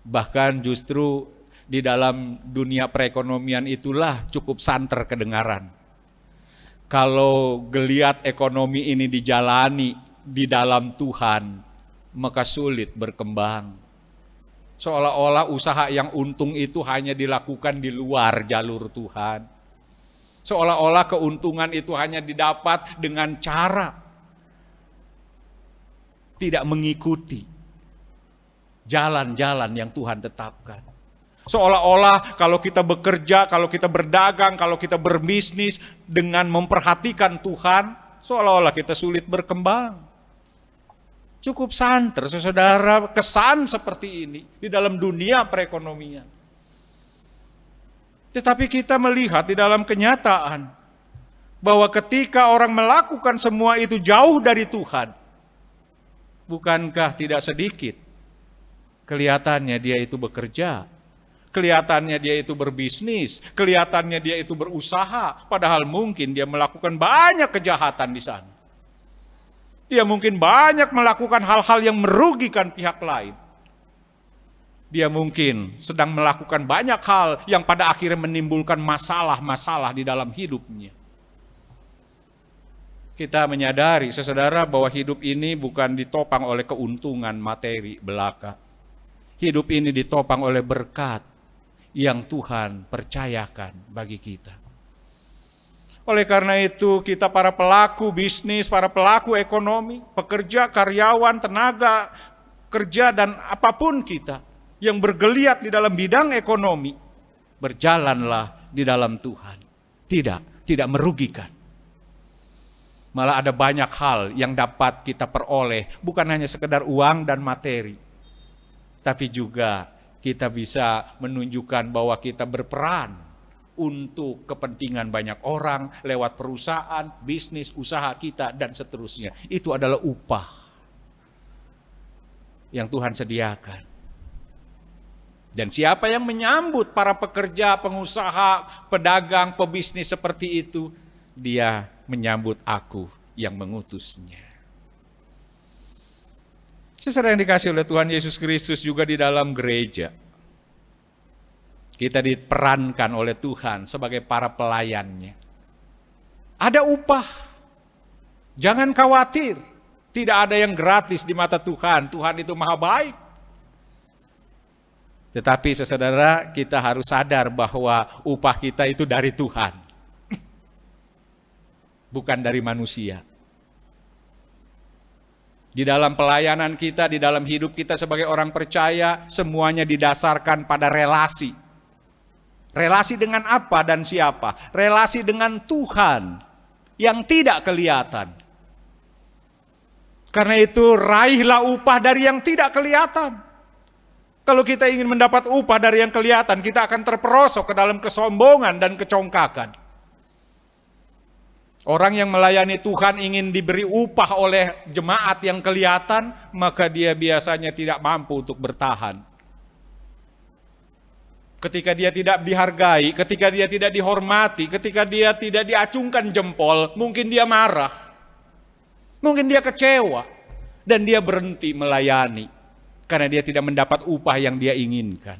Bahkan justru di dalam dunia perekonomian itulah cukup santer kedengaran. Kalau geliat ekonomi ini dijalani di dalam Tuhan, maka sulit berkembang. Seolah-olah usaha yang untung itu hanya dilakukan di luar jalur Tuhan. Seolah-olah keuntungan itu hanya didapat dengan cara tidak mengikuti jalan-jalan yang Tuhan tetapkan. Seolah-olah kalau kita bekerja, kalau kita berdagang, kalau kita berbisnis dengan memperhatikan Tuhan, seolah-olah kita sulit berkembang. Cukup santer, saudara, kesan seperti ini di dalam dunia perekonomian. Tetapi kita melihat di dalam kenyataan bahwa ketika orang melakukan semua itu jauh dari Tuhan, bukankah tidak sedikit kelihatannya dia itu bekerja, kelihatannya dia itu berbisnis, kelihatannya dia itu berusaha, padahal mungkin dia melakukan banyak kejahatan di sana. Dia mungkin banyak melakukan hal-hal yang merugikan pihak lain. Dia mungkin sedang melakukan banyak hal yang pada akhirnya menimbulkan masalah-masalah di dalam hidupnya. Kita menyadari, saudara, bahwa hidup ini bukan ditopang oleh keuntungan materi belaka. Hidup ini ditopang oleh berkat yang Tuhan percayakan bagi kita. Oleh karena itu, kita para pelaku bisnis, para pelaku ekonomi, pekerja, karyawan, tenaga kerja, dan apapun kita yang bergeliat di dalam bidang ekonomi, berjalanlah di dalam Tuhan. Tidak merugikan. Malah ada banyak hal yang dapat kita peroleh, bukan hanya sekedar uang dan materi, tapi juga kita bisa menunjukkan bahwa kita berperan untuk kepentingan banyak orang lewat perusahaan, bisnis, usaha kita, dan seterusnya. Itu adalah upah yang Tuhan sediakan. Dan siapa yang menyambut para pekerja, pengusaha, pedagang, pebisnis seperti itu, dia menyambut aku yang mengutusnya. Saudara yang dikasihi oleh Tuhan Yesus Kristus, juga di dalam gereja, kita diperankan oleh Tuhan sebagai para pelayannya. Ada upah. Jangan khawatir. Tidak ada yang gratis di mata Tuhan. Tuhan itu maha baik. Tetapi saudara, kita harus sadar bahwa upah kita itu dari Tuhan. Bukan dari manusia. Di dalam pelayanan kita, di dalam hidup kita sebagai orang percaya, semuanya didasarkan pada relasi. Relasi dengan apa dan siapa? Relasi dengan Tuhan yang tidak kelihatan. Karena itu raihlah upah dari yang tidak kelihatan. Kalau kita ingin mendapat upah dari yang kelihatan, kita akan terperosok ke dalam kesombongan dan kecongkakan. Orang yang melayani Tuhan ingin diberi upah oleh jemaat yang kelihatan, maka dia biasanya tidak mampu untuk bertahan. ketika dia tidak dihargai, ketika dia tidak dihormati, ketika dia tidak diacungkan jempol, mungkin dia marah, mungkin dia kecewa, dan dia berhenti melayani karena dia tidak mendapat upah yang dia inginkan.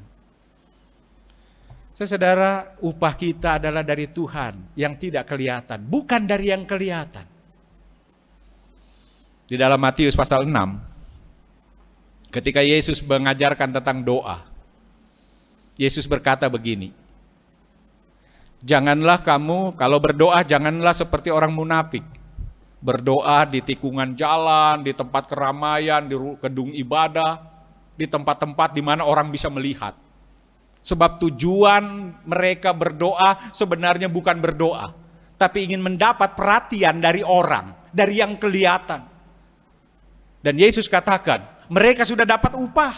Saudara, upah kita adalah dari Tuhan yang tidak kelihatan, bukan dari yang kelihatan. Di dalam Matius pasal 6, ketika Yesus mengajarkan tentang doa, Yesus berkata begini, janganlah kamu kalau berdoa janganlah seperti orang munafik. Berdoa di tikungan jalan, di tempat keramaian, di gedung ibadah, di tempat-tempat di mana orang bisa melihat. Sebab tujuan mereka berdoa sebenarnya bukan berdoa, tapi ingin mendapat perhatian dari orang, dari yang kelihatan. Dan Yesus katakan, mereka sudah dapat upah.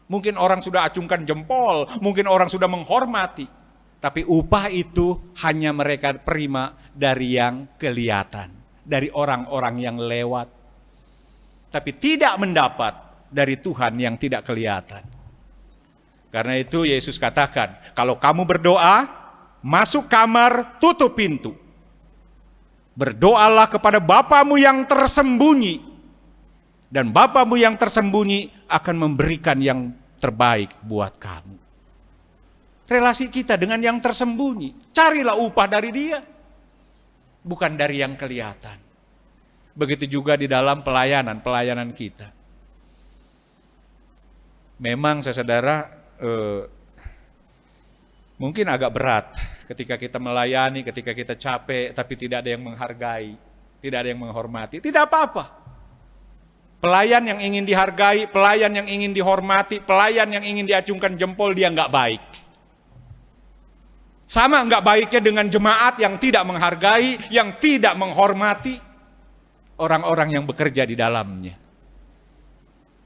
Mungkin orang sudah acungkan jempol, mungkin orang sudah menghormati. Tapi upah itu hanya mereka terima dari yang kelihatan, dari orang-orang yang lewat. Tapi tidak mendapat dari Tuhan yang tidak kelihatan. Karena itu Yesus katakan, kalau kamu berdoa, masuk kamar, tutup pintu. Berdoalah kepada Bapamu yang tersembunyi. Dan Bapamu yang tersembunyi akan memberikan yang terbaik buat kamu. Relasi kita dengan yang tersembunyi, carilah upah dari dia, bukan dari yang kelihatan. Begitu juga di dalam pelayanan kita. Memang saudara, mungkin agak berat ketika kita melayani, ketika kita capek, tapi tidak ada yang menghargai, tidak ada yang menghormati. Tidak apa-apa. Pelayan yang ingin dihargai, pelayan yang ingin dihormati, pelayan yang ingin diacungkan jempol, dia nggak baik. Sama nggak baiknya dengan jemaat yang tidak menghargai, yang tidak menghormati orang-orang yang bekerja di dalamnya.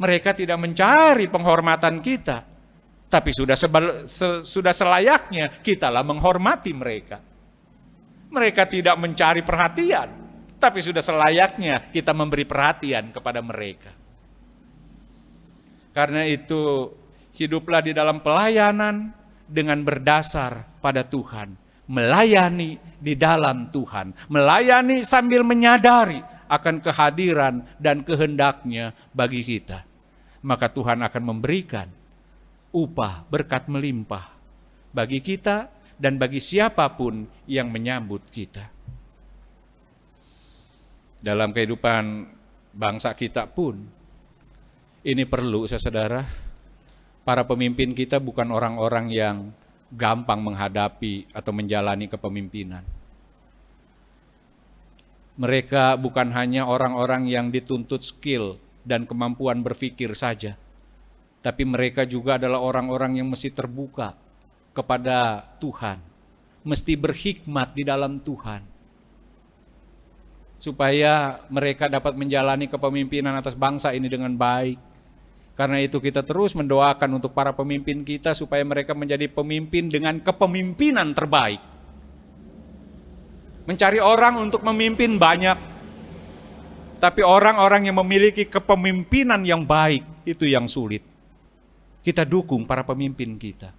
Mereka tidak mencari penghormatan kita, tapi sudah selayaknya kitalah menghormati mereka. Mereka tidak mencari perhatian, tapi sudah selayaknya kita memberi perhatian kepada mereka. Karena itu, hiduplah di dalam pelayanan dengan berdasar pada Tuhan. Melayani di dalam Tuhan. Melayani sambil menyadari akan kehadiran dan kehendaknya bagi kita. Maka Tuhan akan memberikan upah berkat melimpah bagi kita dan bagi siapapun yang menyambut kita. Dalam kehidupan bangsa kita pun, ini perlu saudara, para pemimpin kita bukan orang-orang yang gampang menghadapi atau menjalani kepemimpinan. Mereka bukan hanya orang-orang yang dituntut skill dan kemampuan berpikir saja, tapi mereka juga adalah orang-orang yang mesti terbuka kepada Tuhan, mesti berhikmat di dalam Tuhan, supaya mereka dapat menjalani kepemimpinan atas bangsa ini dengan baik. Karena itu kita terus mendoakan untuk para pemimpin kita supaya mereka menjadi pemimpin dengan kepemimpinan terbaik. Mencari orang untuk memimpin banyak, tapi orang-orang yang memiliki kepemimpinan yang baik itu yang sulit. Kita dukung para pemimpin kita.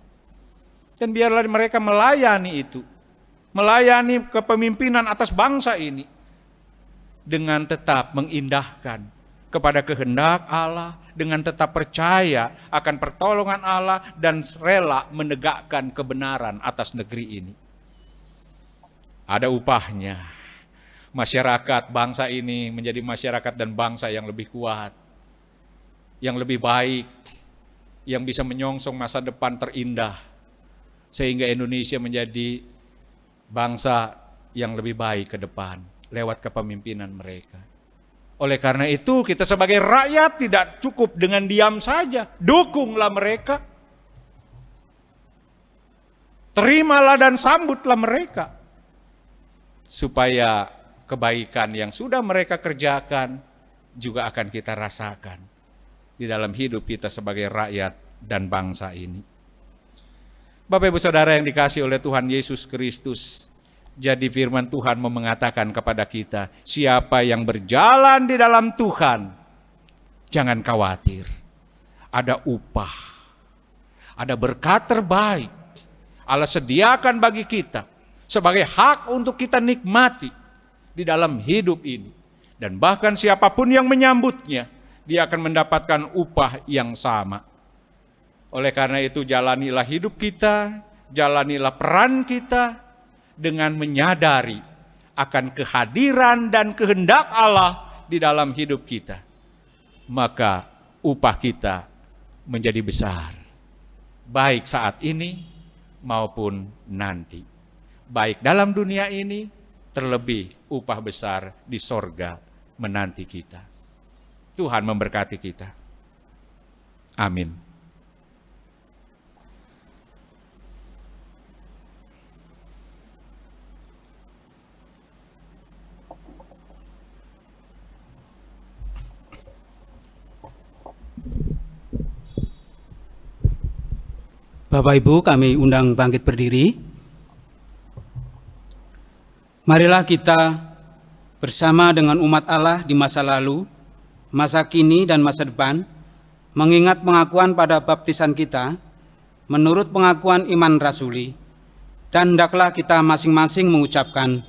Dan biarlah mereka melayani itu. Melayani kepemimpinan atas bangsa ini dengan tetap mengindahkan kepada kehendak Allah, dengan tetap percaya akan pertolongan Allah dan rela menegakkan kebenaran atas negeri ini. Ada upahnya. Masyarakat bangsa ini menjadi masyarakat dan bangsa yang lebih kuat, yang lebih baik, yang bisa menyongsong masa depan terindah, sehingga Indonesia menjadi bangsa yang lebih baik ke depan lewat kepemimpinan mereka. Oleh karena itu kita sebagai rakyat tidak cukup dengan diam saja. Dukunglah mereka. Terimalah dan sambutlah mereka. Supaya kebaikan yang sudah mereka kerjakan juga akan kita rasakan di dalam hidup kita sebagai rakyat dan bangsa ini. Bapak Ibu Saudara yang dikasihi oleh Tuhan Yesus Kristus, jadi firman Tuhan mau mengatakan kepada kita, siapa yang berjalan di dalam Tuhan, jangan khawatir. Ada upah, ada berkat terbaik Allah sediakan bagi kita sebagai hak untuk kita nikmati di dalam hidup ini. Dan bahkan siapapun yang menyambutnya, dia akan mendapatkan upah yang sama. Oleh karena itu jalanilah hidup kita, jalanilah peran kita dengan menyadari akan kehadiran dan kehendak Allah di dalam hidup kita. Maka upah kita menjadi besar, baik saat ini maupun nanti. Baik dalam dunia ini, terlebih upah besar di sorga menanti kita. Tuhan memberkati kita. Amin. Bapak Ibu, kami undang bangkit berdiri. Marilah kita bersama dengan umat Allah di masa lalu, masa kini dan masa depan, mengingat pengakuan pada baptisan kita, menurut pengakuan iman rasuli, dan hendaklah kita masing-masing mengucapkan,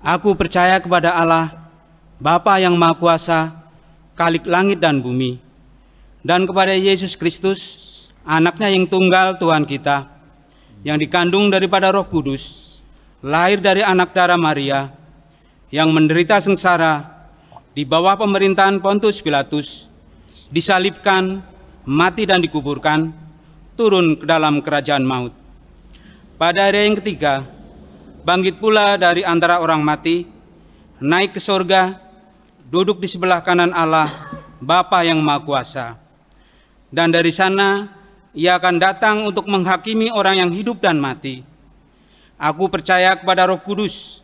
Aku percaya kepada Allah, Bapa yang Maha Kuasa, Khalik langit dan bumi, dan kepada Yesus Kristus, Anaknya yang tunggal Tuhan kita, yang dikandung daripada Roh Kudus, lahir dari anak darah Maria, yang menderita sengsara di bawah pemerintahan Pontius Pilatus, disalibkan, mati dan dikuburkan, turun ke dalam kerajaan maut. Pada hari yang ketiga, bangkit pula dari antara orang mati, naik ke sorga, duduk di sebelah kanan Allah, Bapa yang Maha Kuasa. Dan dari sana, Ia akan datang untuk menghakimi orang yang hidup dan mati. Aku percaya kepada Roh Kudus,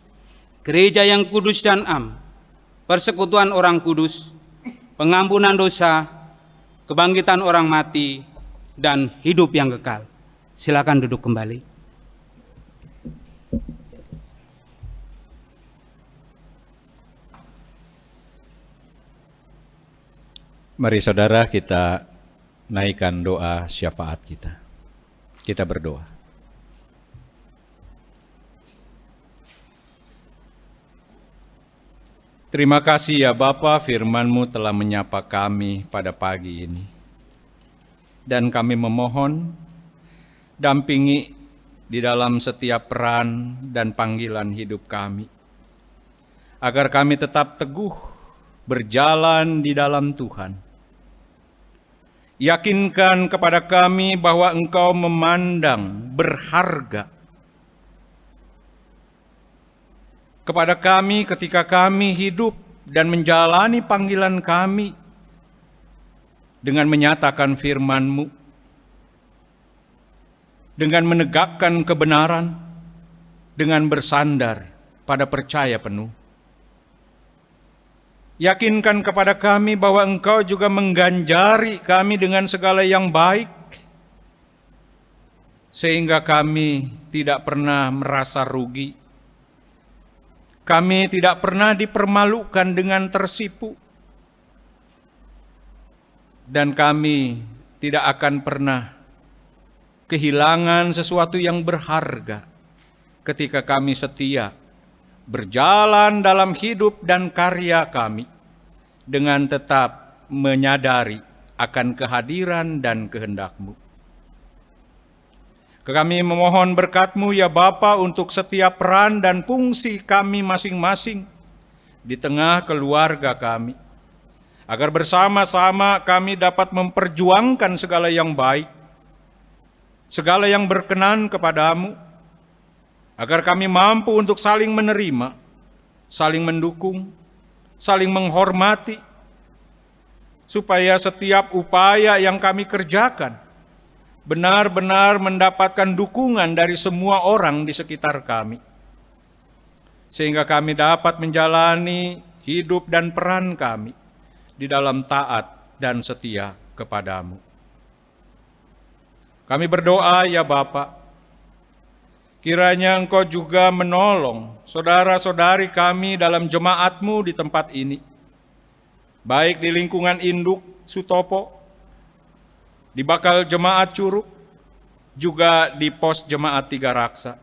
gereja yang kudus dan am, persekutuan orang kudus, pengampunan dosa, kebangkitan orang mati, dan hidup yang kekal. Silakan duduk kembali. Mari saudara kita naikkan doa syafaat kita. Kita berdoa. Terima kasih ya Bapa, firman-Mu telah menyapa kami pada pagi ini. Dan kami memohon, dampingi di dalam setiap peran dan panggilan hidup kami. Agar kami tetap teguh berjalan di dalam Tuhan. Yakinkan kepada kami bahwa Engkau memandang berharga kepada kami ketika kami hidup dan menjalani panggilan kami dengan menyatakan firman-Mu, dengan menegakkan kebenaran, dengan bersandar pada percaya penuh. Yakinkan kepada kami bahwa Engkau juga mengganjari kami dengan segala yang baik, sehingga kami tidak pernah merasa rugi. Kami tidak pernah dipermalukan dengan tersipu. Dan kami tidak akan pernah kehilangan sesuatu yang berharga ketika kami setia berjalan dalam hidup dan karya kami dengan tetap menyadari akan kehadiran dan kehendak-Mu. Kami memohon berkat-Mu ya Bapa untuk setiap peran dan fungsi kami masing-masing di tengah keluarga kami, agar bersama-sama kami dapat memperjuangkan segala yang baik, segala yang berkenan kepada-Mu, agar kami mampu untuk saling menerima, saling mendukung, saling menghormati, supaya setiap upaya yang kami kerjakan benar-benar mendapatkan dukungan dari semua orang di sekitar kami, sehingga kami dapat menjalani hidup dan peran kami di dalam taat dan setia kepada-Mu. Kami berdoa ya Bapa, kiranya Engkau juga menolong saudara-saudari kami dalam jemaat-Mu di tempat ini, baik di lingkungan induk Sutopo, di bakal jemaat Curug, juga di pos Jemaat Tiga Raksa.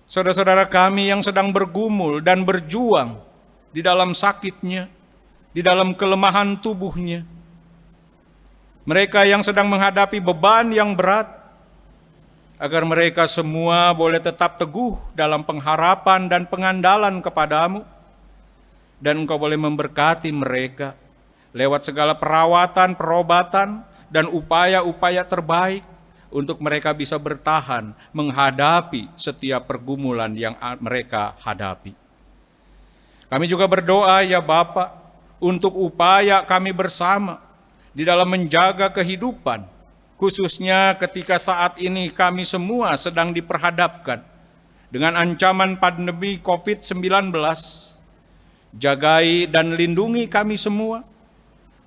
Saudara-saudara kami yang sedang bergumul dan berjuang di dalam sakitnya, di dalam kelemahan tubuhnya. Mereka yang sedang menghadapi beban yang berat, agar mereka semua boleh tetap teguh dalam pengharapan dan pengandalan kepadamu, dan Engkau boleh memberkati mereka lewat segala perawatan, perobatan, dan upaya-upaya terbaik untuk mereka bisa bertahan menghadapi setiap pergumulan yang mereka hadapi. Kami juga berdoa ya Bapa, untuk upaya kami bersama di dalam menjaga kehidupan, khususnya ketika saat ini kami semua sedang diperhadapkan dengan ancaman pandemi COVID-19. Jagai dan lindungi kami semua,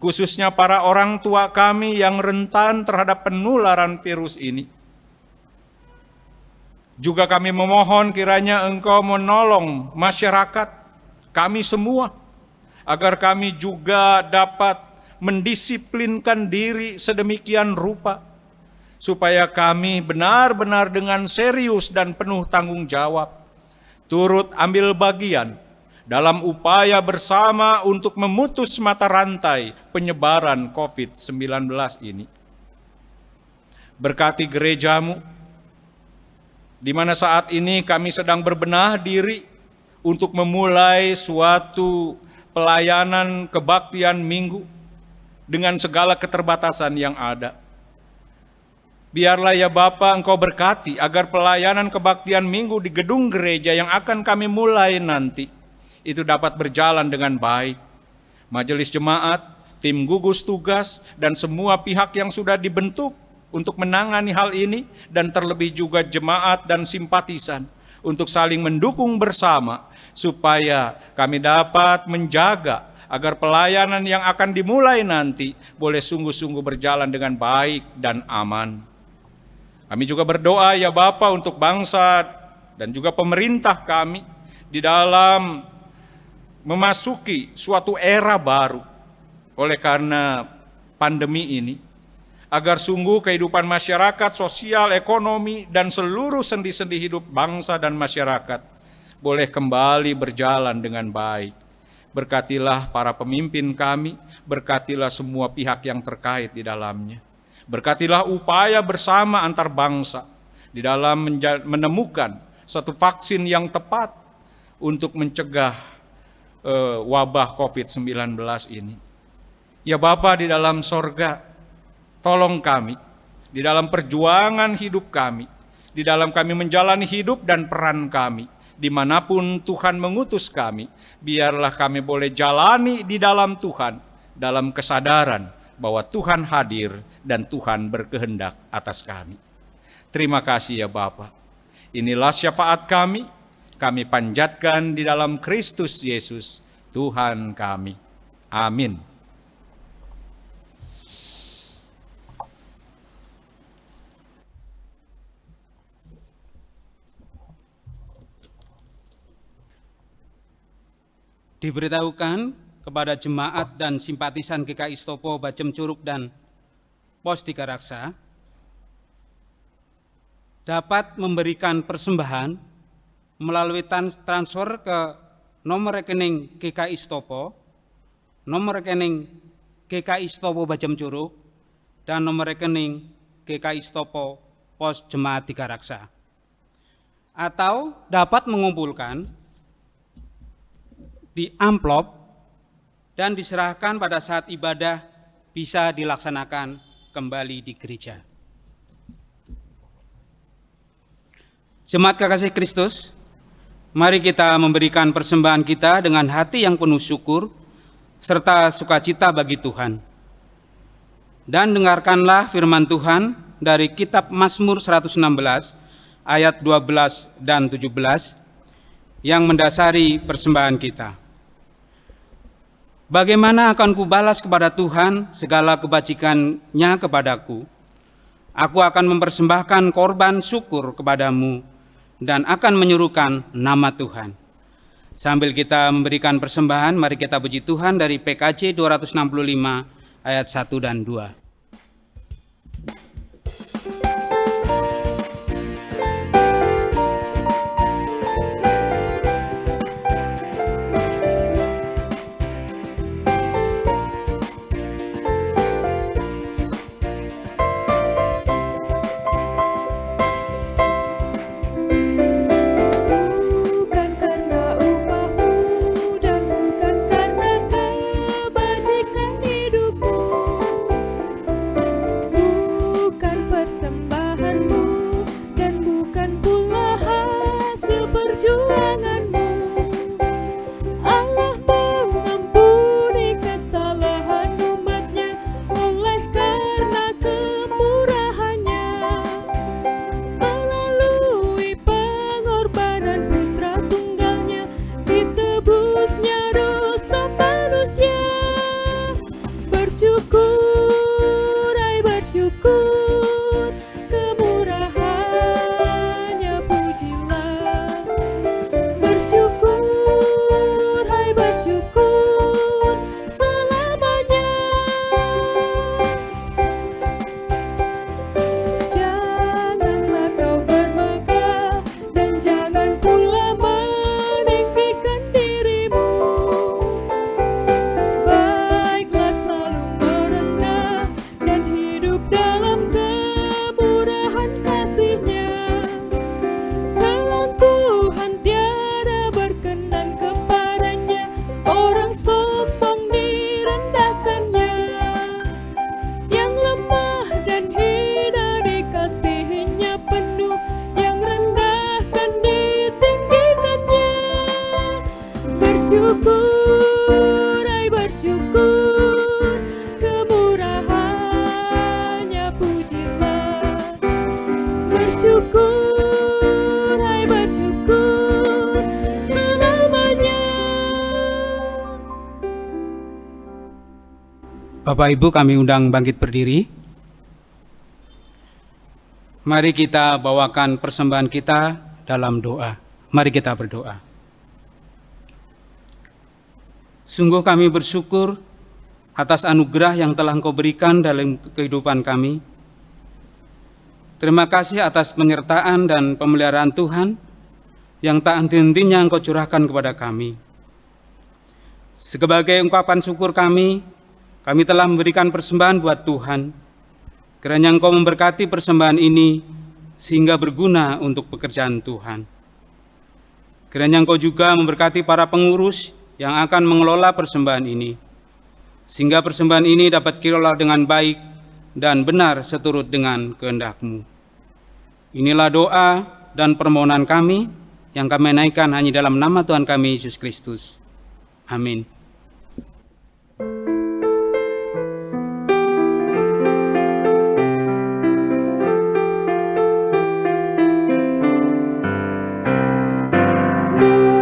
khususnya para orang tua kami yang rentan terhadap penularan virus ini. Juga kami memohon kiranya Engkau menolong masyarakat, kami semua, agar kami juga dapat mendisiplinkan diri sedemikian rupa, supaya kami benar-benar dengan serius dan penuh tanggung jawab, turut ambil bagian dalam upaya bersama untuk memutus mata rantai penyebaran COVID-19 ini. Berkati gerejamu, di mana saat ini kami sedang berbenah diri untuk memulai suatu pelayanan kebaktian minggu dengan segala keterbatasan yang ada. Biarlah ya Bapa, Engkau berkati agar pelayanan kebaktian minggu di gedung gereja yang akan kami mulai nanti itu dapat berjalan dengan baik. Majelis jemaat, tim gugus tugas, dan semua pihak yang sudah dibentuk untuk menangani hal ini, dan terlebih juga jemaat dan simpatisan untuk saling mendukung bersama supaya kami dapat menjaga agar pelayanan yang akan dimulai nanti boleh sungguh-sungguh berjalan dengan baik dan aman. Kami juga berdoa ya Bapa untuk bangsa dan juga pemerintah kami di dalam memasuki suatu era baru oleh karena pandemi ini, agar sungguh kehidupan masyarakat, sosial, ekonomi, dan seluruh sendi-sendi hidup bangsa dan masyarakat boleh kembali berjalan dengan baik. Berkatilah para pemimpin kami, berkatilah semua pihak yang terkait di dalamnya. Berkatilah upaya bersama antar bangsa di dalam menemukan satu vaksin yang tepat untuk mencegah wabah COVID-19 ini. Ya Bapa di dalam sorga, tolong kami di dalam perjuangan hidup kami, di dalam kami menjalani hidup dan peran kami, dimanapun Tuhan mengutus kami, biarlah kami boleh jalani di dalam Tuhan, dalam kesadaran bahwa Tuhan hadir dan Tuhan berkehendak atas kami. Terima kasih ya Bapa. Inilah syafaat kami panjatkan di dalam Kristus Yesus, Tuhan kami. Amin. Diberitahukan kepada jemaat dan simpatisan GKI Sutopo, Bajem Curug, dan Pos Tiga Raksa dapat memberikan persembahan melalui transfer ke nomor rekening GKI Sutopo, nomor rekening GKI Sutopo Bajem Curug, dan nomor rekening GKI Sutopo Pos Jemaat Tiga Raksa. Atau dapat mengumpulkan di amplop dan diserahkan pada saat ibadah bisa dilaksanakan kembali di gereja. Jemaat kekasih Kristus, mari kita memberikan persembahan kita dengan hati yang penuh syukur serta sukacita bagi Tuhan. Dan dengarkanlah firman Tuhan dari kitab Mazmur 116 ayat 12 dan 17 yang mendasari persembahan kita. Bagaimana akan kubalas kepada Tuhan segala kebajikan-Nya kepadaku? Aku akan mempersembahkan korban syukur kepadamu dan akan menyerukan nama Tuhan. Sambil kita memberikan persembahan, mari kita puji Tuhan dari PKJ 265 ayat 1 dan 2. Bapak Ibu kami undang bangkit berdiri. Mari kita bawakan persembahan kita dalam doa. Mari kita berdoa. Sungguh kami bersyukur atas anugerah yang telah Engkau berikan dalam kehidupan kami. Terima kasih atas penyertaan dan pemeliharaan Tuhan yang tak henti-hentinya Engkau curahkan kepada kami. Sebagai ungkapan syukur kami telah memberikan persembahan buat Tuhan. Kiranya Engkau memberkati persembahan ini sehingga berguna untuk pekerjaan Tuhan. Kiranya Engkau juga memberkati para pengurus yang akan mengelola persembahan ini, sehingga persembahan ini dapat dikelola dengan baik dan benar seturut dengan kehendak-Mu. Inilah doa dan permohonan kami yang kami naikkan hanya dalam nama Tuhan kami Yesus Kristus. Amin.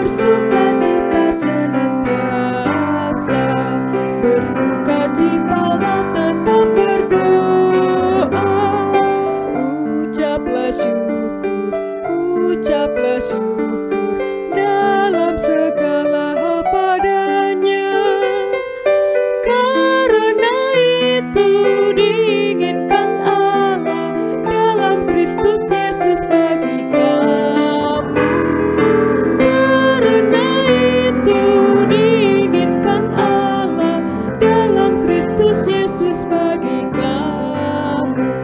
Bersukacita senantiasa, bersukacitalah tetap berdoa. Ucaplah syukur dalam segala hal padanya. Karena itu diinginkan Allah dalam Kristus Yesus bagi kamu. Karena itu diinginkan Allah dalam Kristus Yesus bagi kamu.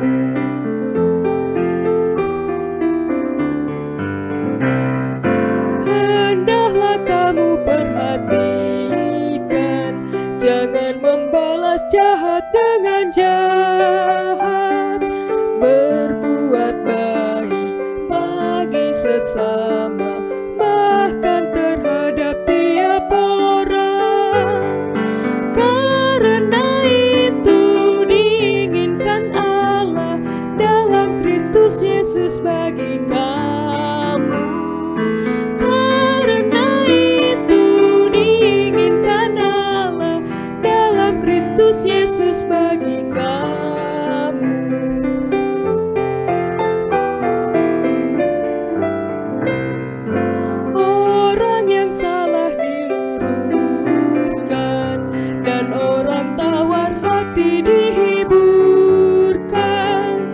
Hendaklah kamu perhatikan, jangan membalas jahat dengan jahat. Berbuat baik bagi sesama, bahkan terhadap tiap orang. Karena itu diinginkan Allah dalam Kristus Yesus bagi kamu. Karena itu diinginkan Allah dalam Kristus Yesus bagi kamu. Orang yang salah diluruskan dan orang tawar hati dihiburkan.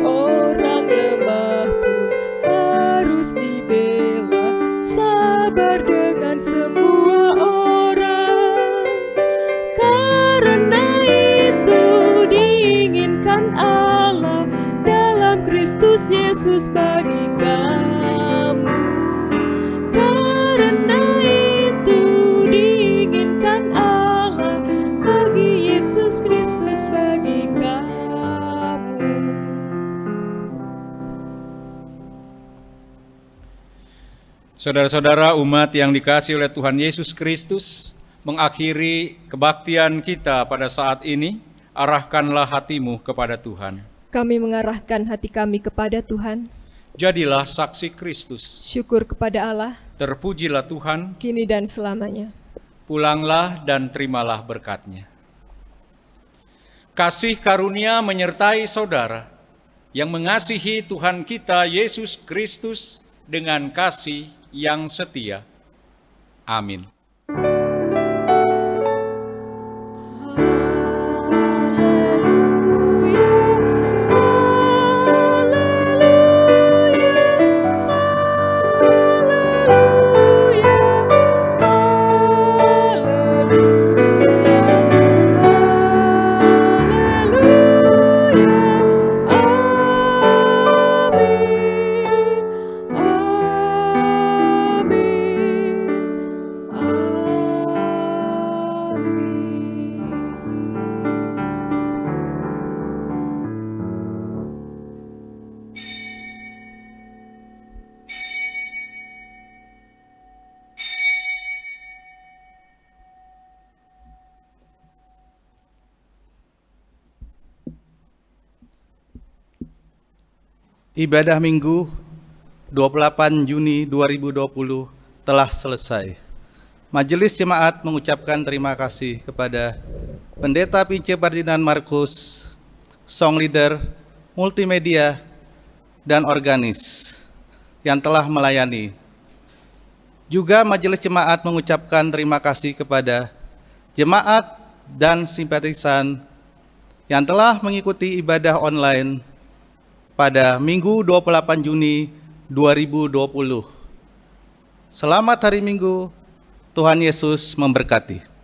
Orang lemah pun harus dibela, sabar dengan semua orang. Karena itu diinginkan Allah dalam Kristus Yesus bagi kamu. Karena itu diinginkan Allah bagi Yesus Kristus bagi kamu. Saudara-saudara umat yang dikasihi oleh Tuhan Yesus Kristus, mengakhiri kebaktian kita pada saat ini, arahkanlah hatimu kepada Tuhan. Kami mengarahkan hati kami kepada Tuhan. Jadilah saksi Kristus. Syukur kepada Allah, Terpujilah Tuhan, kini dan selamanya. pulanglah dan terimalah berkat-Nya. Kasih karunia menyertai saudara yang mengasihi Tuhan kita Yesus Kristus dengan kasih yang setia. Amin. Ibadah Minggu 28 Juni 2020 telah selesai. Majelis Jemaat mengucapkan terima kasih kepada Pendeta Pince Ferdinand Markus, song leader, multimedia, dan organis yang telah melayani. Juga Majelis Jemaat mengucapkan terima kasih kepada jemaat dan simpatisan yang telah mengikuti ibadah online pada Minggu 28 Juni 2020. Selamat hari Minggu, Tuhan Yesus memberkati.